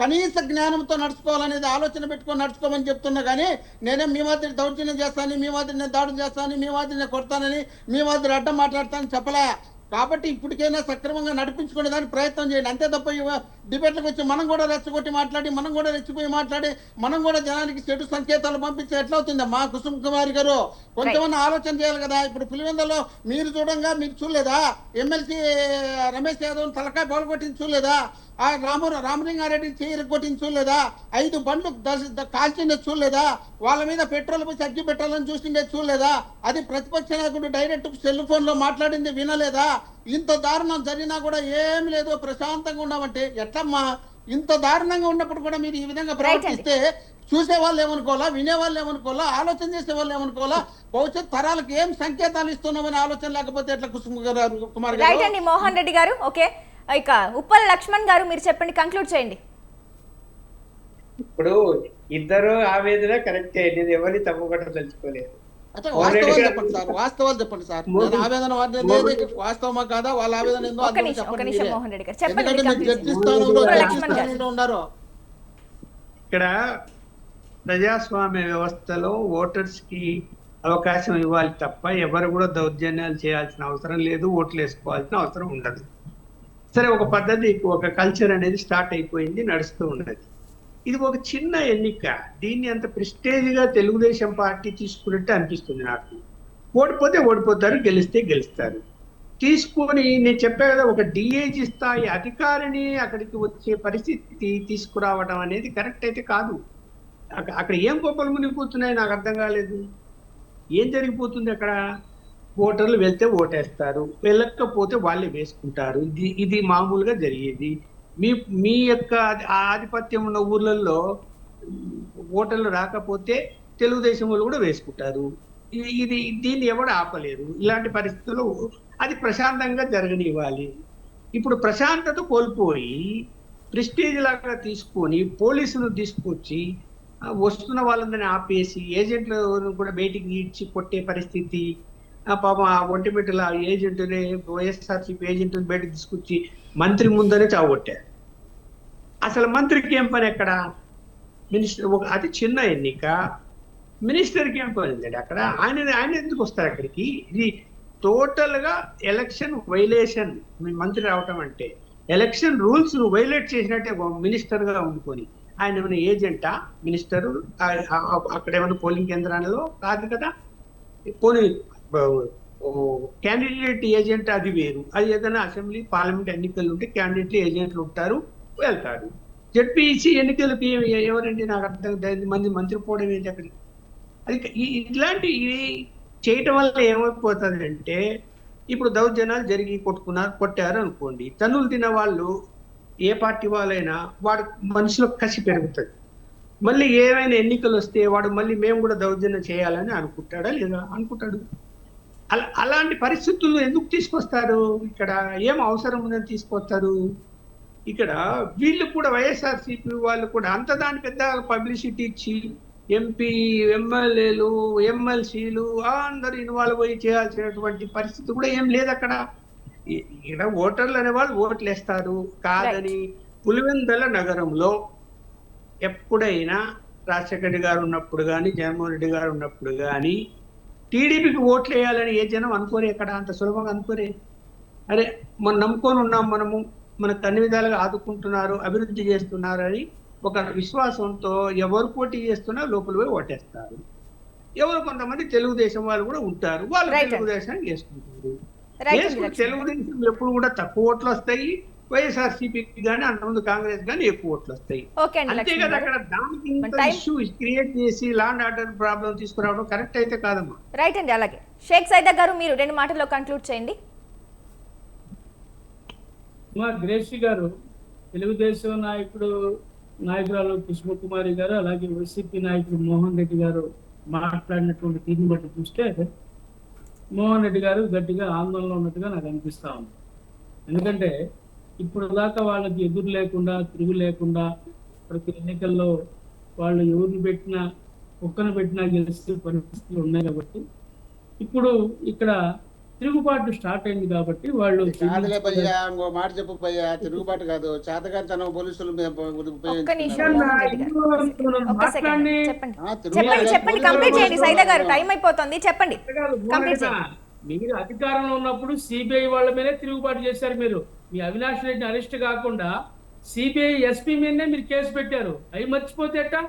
కనీస జ్ఞానంతో నడుచుకోవాలనేది ఆలోచన పెట్టుకొని నడుచుకోమని చెప్తున్నా. కానీ నేనే మీ మాదిరి దౌర్జన్యం చేస్తానని, మీ మాదిరి నేను దాడులు చేస్తానని, మీ మాదిరి నేను కొడతానని, మీ మాదిరి అడ్డం మాట్లాడతానని చెప్పలే. కాబట్టి ఇప్పటికైనా సక్రమంగా నడిపించుకునే దానికి ప్రయత్నం చేయండి. అంతే తప్ప డిబేట్లకు వచ్చి మనం కూడా రెచ్చగొట్టి మాట్లాడి, మనం కూడా రెచ్చిపోయి మాట్లాడి, మనం కూడా జనానికి చెడు సంకేతాలు పంపించి ఎట్లవుతుందమ్మా కుసుమ్ కుమార్ గారు? కొంచెమన్నా ఆలోచన చేయాలి కదా. ఇప్పుడు పులివెందులో మీరు చూడంగా మీరు చూడలేదా? ఎమ్మెల్సీ రమేష్ యాదవ్ తలకాయ బోలు కొట్టింది చూడలేదా? ఆ రామలింగారెడ్డి చీర కొట్టింది చూడలేదా? 5 బండ్లు కాల్చిండే చూడలేదా? వాళ్ళ మీద పెట్రోల్ పోసి అగ్గి పెట్టాలని చూసిండే చూడలేదా? అది ప్రతిపక్ష నాయకుడు డైరెక్ట్ సెల్ ఫోన్ లో మాట్లాడింది వినలేదా? ఇంత దారుణం జరిగినా కూడా ఏం లేదు ప్రశాంతంగా ఉన్నామంటే ఎట్లమ్మా? ఇంత దారుణంగా ఉన్నప్పుడు కూడా మీరు ఈ విధంగా ప్రవర్తిస్తే చూసే వాళ్ళు ఏమనుకోవాలా, వినే వాళ్ళు ఏమనుకోవాలా, ఆలోచన చేసే వాళ్ళు ఏమనుకోవాలా? భవిష్యత్ తరాలకు ఏం సంకేతాలు ఇస్తున్నామని ఆలోచన లేకపోతే ఎట్లా కుమార్ రైట్ అండి మోహన్ రెడ్డి గారు. ఓకే, ఇక ఉప్పల లక్ష్మణ్ గారు మీరు చెప్పండి, కంక్లూడ్ చేయండి. ఇప్పుడు ఇద్దరు ఆవేదన కరెక్టే, నేను ఎవరిని తప్పుపట్ట తెలుసుకోలేదు. అంటే వాస్తవాలు చెప్పండి సార్, వాస్తవాలు చెప్పండి సార్. నేను ఆవేదన వాస్తవమా కాదా? వాళ్ళ ఆవేదన ఏందో ఒక నిమిషం మోహన్ రెడ్డి గారు చెప్పండి. ఎందుకంటే మీరు జడ్జి స్థానంలో ఉన్నారో. ఇక్కడ ప్రజాస్వామ్య వ్యవస్థలో ఓటర్స్ కి అవకాశం ఇవ్వాలి తప్ప ఎవరు కూడా దౌర్జన్యాలు చేయాల్సిన అవసరం లేదు, ఓట్లు వేసుకోవాల్సిన అవసరం ఉండదు. సరే, ఒక పద్ధతి, ఒక కల్చర్ అనేది స్టార్ట్ అయిపోయింది, నడుస్తూ ఉన్నది. ఇది ఒక చిన్న ఎన్నిక, దీన్ని అంత ప్రెస్టేజ్ గా తెలుగుదేశం పార్టీ తీసుకున్నట్టు అనిపిస్తుంది నాకు. ఓడిపోతే ఓడిపోతారు, గెలిస్తే గెలుస్తారు. తీసుకొని నేను చెప్పా కదా, ఒక డిఐజీ స్థాయి అధికారిని అక్కడికి వచ్చే పరిస్థితి తీసుకురావడం అనేది కరెక్ట్ అయితే కాదు. అక్కడ ఏం గొప్పలు మునిగిపోతున్నాయి నాకు అర్థం కాలేదు. ఏం జరిగిపోతుంది అక్కడ? ఓటర్లు వెళ్తే ఓటేస్తారు, వెళ్ళకపోతే వాళ్ళే వేసుకుంటారు. ఇది మామూలుగా జరిగేది. మీ యొక్క ఆధిపత్యం ఉన్న ఊర్లలో ఓటర్లు రాకపోతే తెలుగుదేశం వాళ్ళు కూడా వేసుకుంటారు. దీన్ని ఎవడు ఆపలేరు. ఇలాంటి పరిస్థితుల్లో అది ప్రశాంతంగా జరగనివ్వాలి. ఇప్పుడు ప్రశాంతత కోల్పోయి ప్రెస్టీజ్ లాగా తీసుకొని పోలీసులు తీసుకొచ్చి వస్తున్న వాళ్ళందరినీ ఆపేసి ఏజెంట్లను కూడా బయటికి ఇచ్చి కొట్టే పరిస్థితి. పాపం ఆ ఒంటిమిట్టల ఏజెంట్ని, వైఎస్ఆర్సీపీ ఏజెంట్ని బయటకు తీసుకొచ్చి మంత్రి ముందరే చావగొట్టారు. అసలు మంత్రికి ఏం పని ఎక్కడ? మినిస్టర్ అది చిన్న ఎన్నిక, మినిస్టర్కి ఏం పని ఉందండి అక్కడ? ఆయన ఎందుకు వస్తారు అక్కడికి? ఇది టోటల్ గా ఎలక్షన్ వైలేషన్. మంత్రి రావటం అంటే ఎలక్షన్ రూల్స్ వైలేట్ చేసినట్టే మినిస్టర్ గా ఉండుకొని. ఆయన ఏమైనా ఏజెంటా? మినిస్టరు అక్కడ ఏమైనా పోలింగ్ కేంద్రాలలో కాదు కదా. పోనీ క్యాండిడేట్ ఏజెంట్ అది వేరు. అది ఏదైనా అసెంబ్లీ పార్లమెంట్ ఎన్నికలు ఉంటే క్యాండిడేట్లు ఏజెంట్లు ఉంటారు, వెళ్తారు. జెడ్పీసీ ఎన్నికలకి ఎవరండి నాకు అర్థం, 5 మంది మంత్రి పోవడం ఏంటి అక్కడ? అది ఇట్లాంటి చేయటం వల్ల ఏమైపోతుంది అంటే, ఇప్పుడు దౌర్జన్యాలు జరిగి కొట్టారు అనుకోండి, తన్నులు తిన్న వాళ్ళు ఏ పార్టీ వాళ్ళైనా వాడు మనుషులకు కసి పెరుగుతుంది. మళ్ళీ ఏమైనా ఎన్నికలు వస్తే వాడు మళ్ళీ మేము కూడా దౌర్జన్యం చేయాలని అనుకుంటాడా లేదా? అనుకుంటాడు. అలాంటి పరిస్థితులు ఎందుకు తీసుకొస్తారు? ఇక్కడ ఏం అవసరం ఉందని తీసుకొస్తారు? ఇక్కడ వీళ్ళు కూడా వైఎస్ఆర్సీపీ వాళ్ళు కూడా అంత దాని పెద్ద పబ్లిసిటీ ఇచ్చి ఎంపీ, ఎమ్మెల్యేలు, ఎమ్మెల్సీలు అందరూ ఇన్వాల్వ్ అయ్యి చేయాల్సినటువంటి పరిస్థితి కూడా ఏం లేదు అక్కడ. ఇక్కడ ఓటర్లు అనేవాళ్ళు ఓట్లు వేస్తారు కాదని. పులివెందుల నగరంలో ఎప్పుడైనా రాజశేఖర రెడ్డి గారు ఉన్నప్పుడు కానీ, జగన్మోహన్ రెడ్డి గారు ఉన్నప్పుడు కానీ టీడీపీకి ఓట్లు వేయాలని ఏ జనం అనుకోరే అక్కడ, అంత సులభంగా అనుకోరే. అరే మనం నమ్ముకొని ఉన్నాం, మనకు అన్ని విధాలుగా ఆదుకుంటున్నారు, అభివృద్ధి చేస్తున్నారు అని ఒక విశ్వాసంతో ఎవరు పోటీ చేస్తున్నా లోపల పోయి ఓటేస్తారు. ఎవరు కొంతమంది తెలుగుదేశం వాళ్ళు కూడా ఉంటారు, వాళ్ళు తెలుగుదేశాన్ని వేసుకుంటారు. తెలుగుదేశం ఎప్పుడు కూడా తక్కువ ఓట్లు వస్తాయి, వైఎస్ఆర్సీపీకి కానీ అంతకుముందు కాంగ్రెస్ కానీ ఎక్కువ ఓట్లు వస్తాయి. ఓకే అండి అంతే లక్ష్మణ్ కదా, గారు. అక్కడ దానికి ఇంత టైం- ఇష్యూ క్రియేట్ చేసి లా అండ్ ఆర్డర్ ప్రాబ్లం తీసుకురావడం కరెక్ట్ అయితే కాదమ్మా. రైట్ అండి. అలాగే షేక్ సైదా గారు మీరు 2 మాటల్లో కంక్లూడ్ చేయండి. మా గ్రేషి గారు, తెలుగుదేశం నాయకురాలు కృష్ణకుమారి గారు, అలాగే వైసీపీ నాయకుడు మోహన్ రెడ్డి గారు మాట్లాడినటువంటి తీరుని బట్టి చూస్తే మోహన్ రెడ్డి గారు గట్టిగా ఆందోళనలో ఉన్నట్టుగా నాకు అనిపిస్తా ఉంది. ఎందుకంటే ఇప్పుడు దాకా వాళ్ళకి ఎదురు లేకుండా, తిరుగు లేకుండా ప్రతి ఎన్నికల్లో వాళ్ళు ఎవరిని పెట్టినా, ఒక్కను పెట్టినా గెలిచే పరిస్థితులు ఉన్నాయి కాబట్టి ఇప్పుడు ఇక్కడ తిరుగుబాటు స్టార్ట్ అయింది కాబట్టి వాళ్ళు కాదులే భయ్యా, ఇంకో మాట చెప్పు భయ్యా, తిరుగుబాటు కాదు, చేతగానితనం పోలీసులు ఒక్క నిమిషం నిజంగా మోహన్ రెడ్డి గారు. ఒక్క సెకండ్ మాట్లాడి చెప్పండి. చెప్పండి కంప్లీట్ చేయండి. సైదా గారు టైం అయిపోతుంది, చెప్పండి. కంప్లీట్ చేయండి. మీరు అధికారంలో ఉన్నప్పుడు సిబిఐ వాళ్ళ మీదే తిరుగుబాటు చేశారు. మీరు మీ అవినాష్ రెడ్డిని అరెస్ట్ కాకుండా సిబిఐ ఎస్పీ మీదనే మీరు కేసు పెట్టారు. అవి మర్చిపోతే ఎట్టా?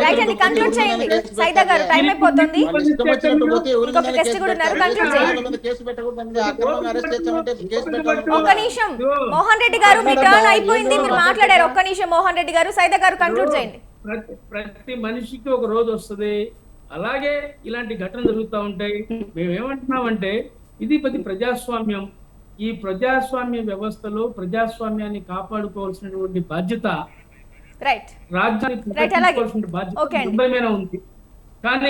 రైట్ అండి, కంక్లూడ్ చేయండి. సైదా గారు టైం అయిపోతుంది. ఇంకొక గెస్ట్ కూడా ఉన్నారు, కంక్లూడ్ చేయండి. ఒక్క నిమిషం మోహన్ రెడ్డి గారు, మీ టర్న్ అయిపోయింది, మీరు మాట్లాడారు. ఒక్క నిమిషం మోహన్ రెడ్డి గారు. సైదా గారు కంక్లూడ్ చేయండి. ప్రతి మనిషికి ఒక రోజు వస్తుంది. అలాగే ఇలాంటి ఘటనలు జరుగుతూ ఉంటాయి. మేమేమంటున్నామంటే ఇది ప్రజాస్వామ్యం. ఈ ప్రజాస్వామ్య వ్యవస్థలో ప్రజాస్వామ్యాన్ని కాపాడుకోవాల్సినటువంటి బాధ్యత రైట్ రాజ్యాన్ని రైట్, అలాగే. కాపాడుకోవాల్సిన బాధ్యత ఓకే అండి. నిర్భయమైన ఉంది. కానీ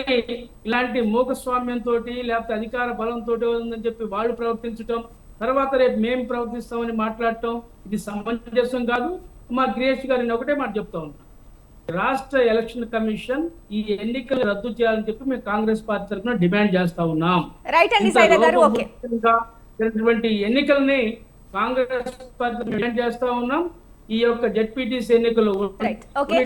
ఇలాంటి మూగస్వామ్యంతో లేకపోతే అధికార బలంతో ఉందని చెప్పి వాళ్ళు ప్రవర్తించటం, తర్వాత రేపు మేము ప్రవర్తిస్తామని మాట్లాడటం ఇది సమంజసం కాదు. మా గిరీష్ గారిని ఒకటే మాట చెప్తా ఉన్నాం, రాష్ట్ర ఎలక్షన్ కమిషన్ ఈ ఎన్నికలు రద్దు చేయాలని చెప్పి మేము కాంగ్రెస్ పార్టీ తరఫున డిమాండ్ చేస్తా ఉన్నాం. రైట్ అండి సైదా గారు. ఓకే, జరిగినటువంటి ఎన్నికల్ని కాంగ్రెస్ పార్టీ డిమాండ్ చేస్తా ఉన్నాం. ఈ యొక్క జెడ్పీటీసీ ఎన్నికలు రైట్, ఓకే.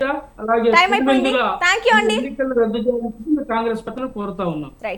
అలాగే టైం అయిపోయింది. థ్యాంక్ యూ అండి. ఎన్నికలు రద్దు చేయాలని చెప్పి కాంగ్రెస్ పార్టీని కోరుతా ఉన్నాం. రైట్.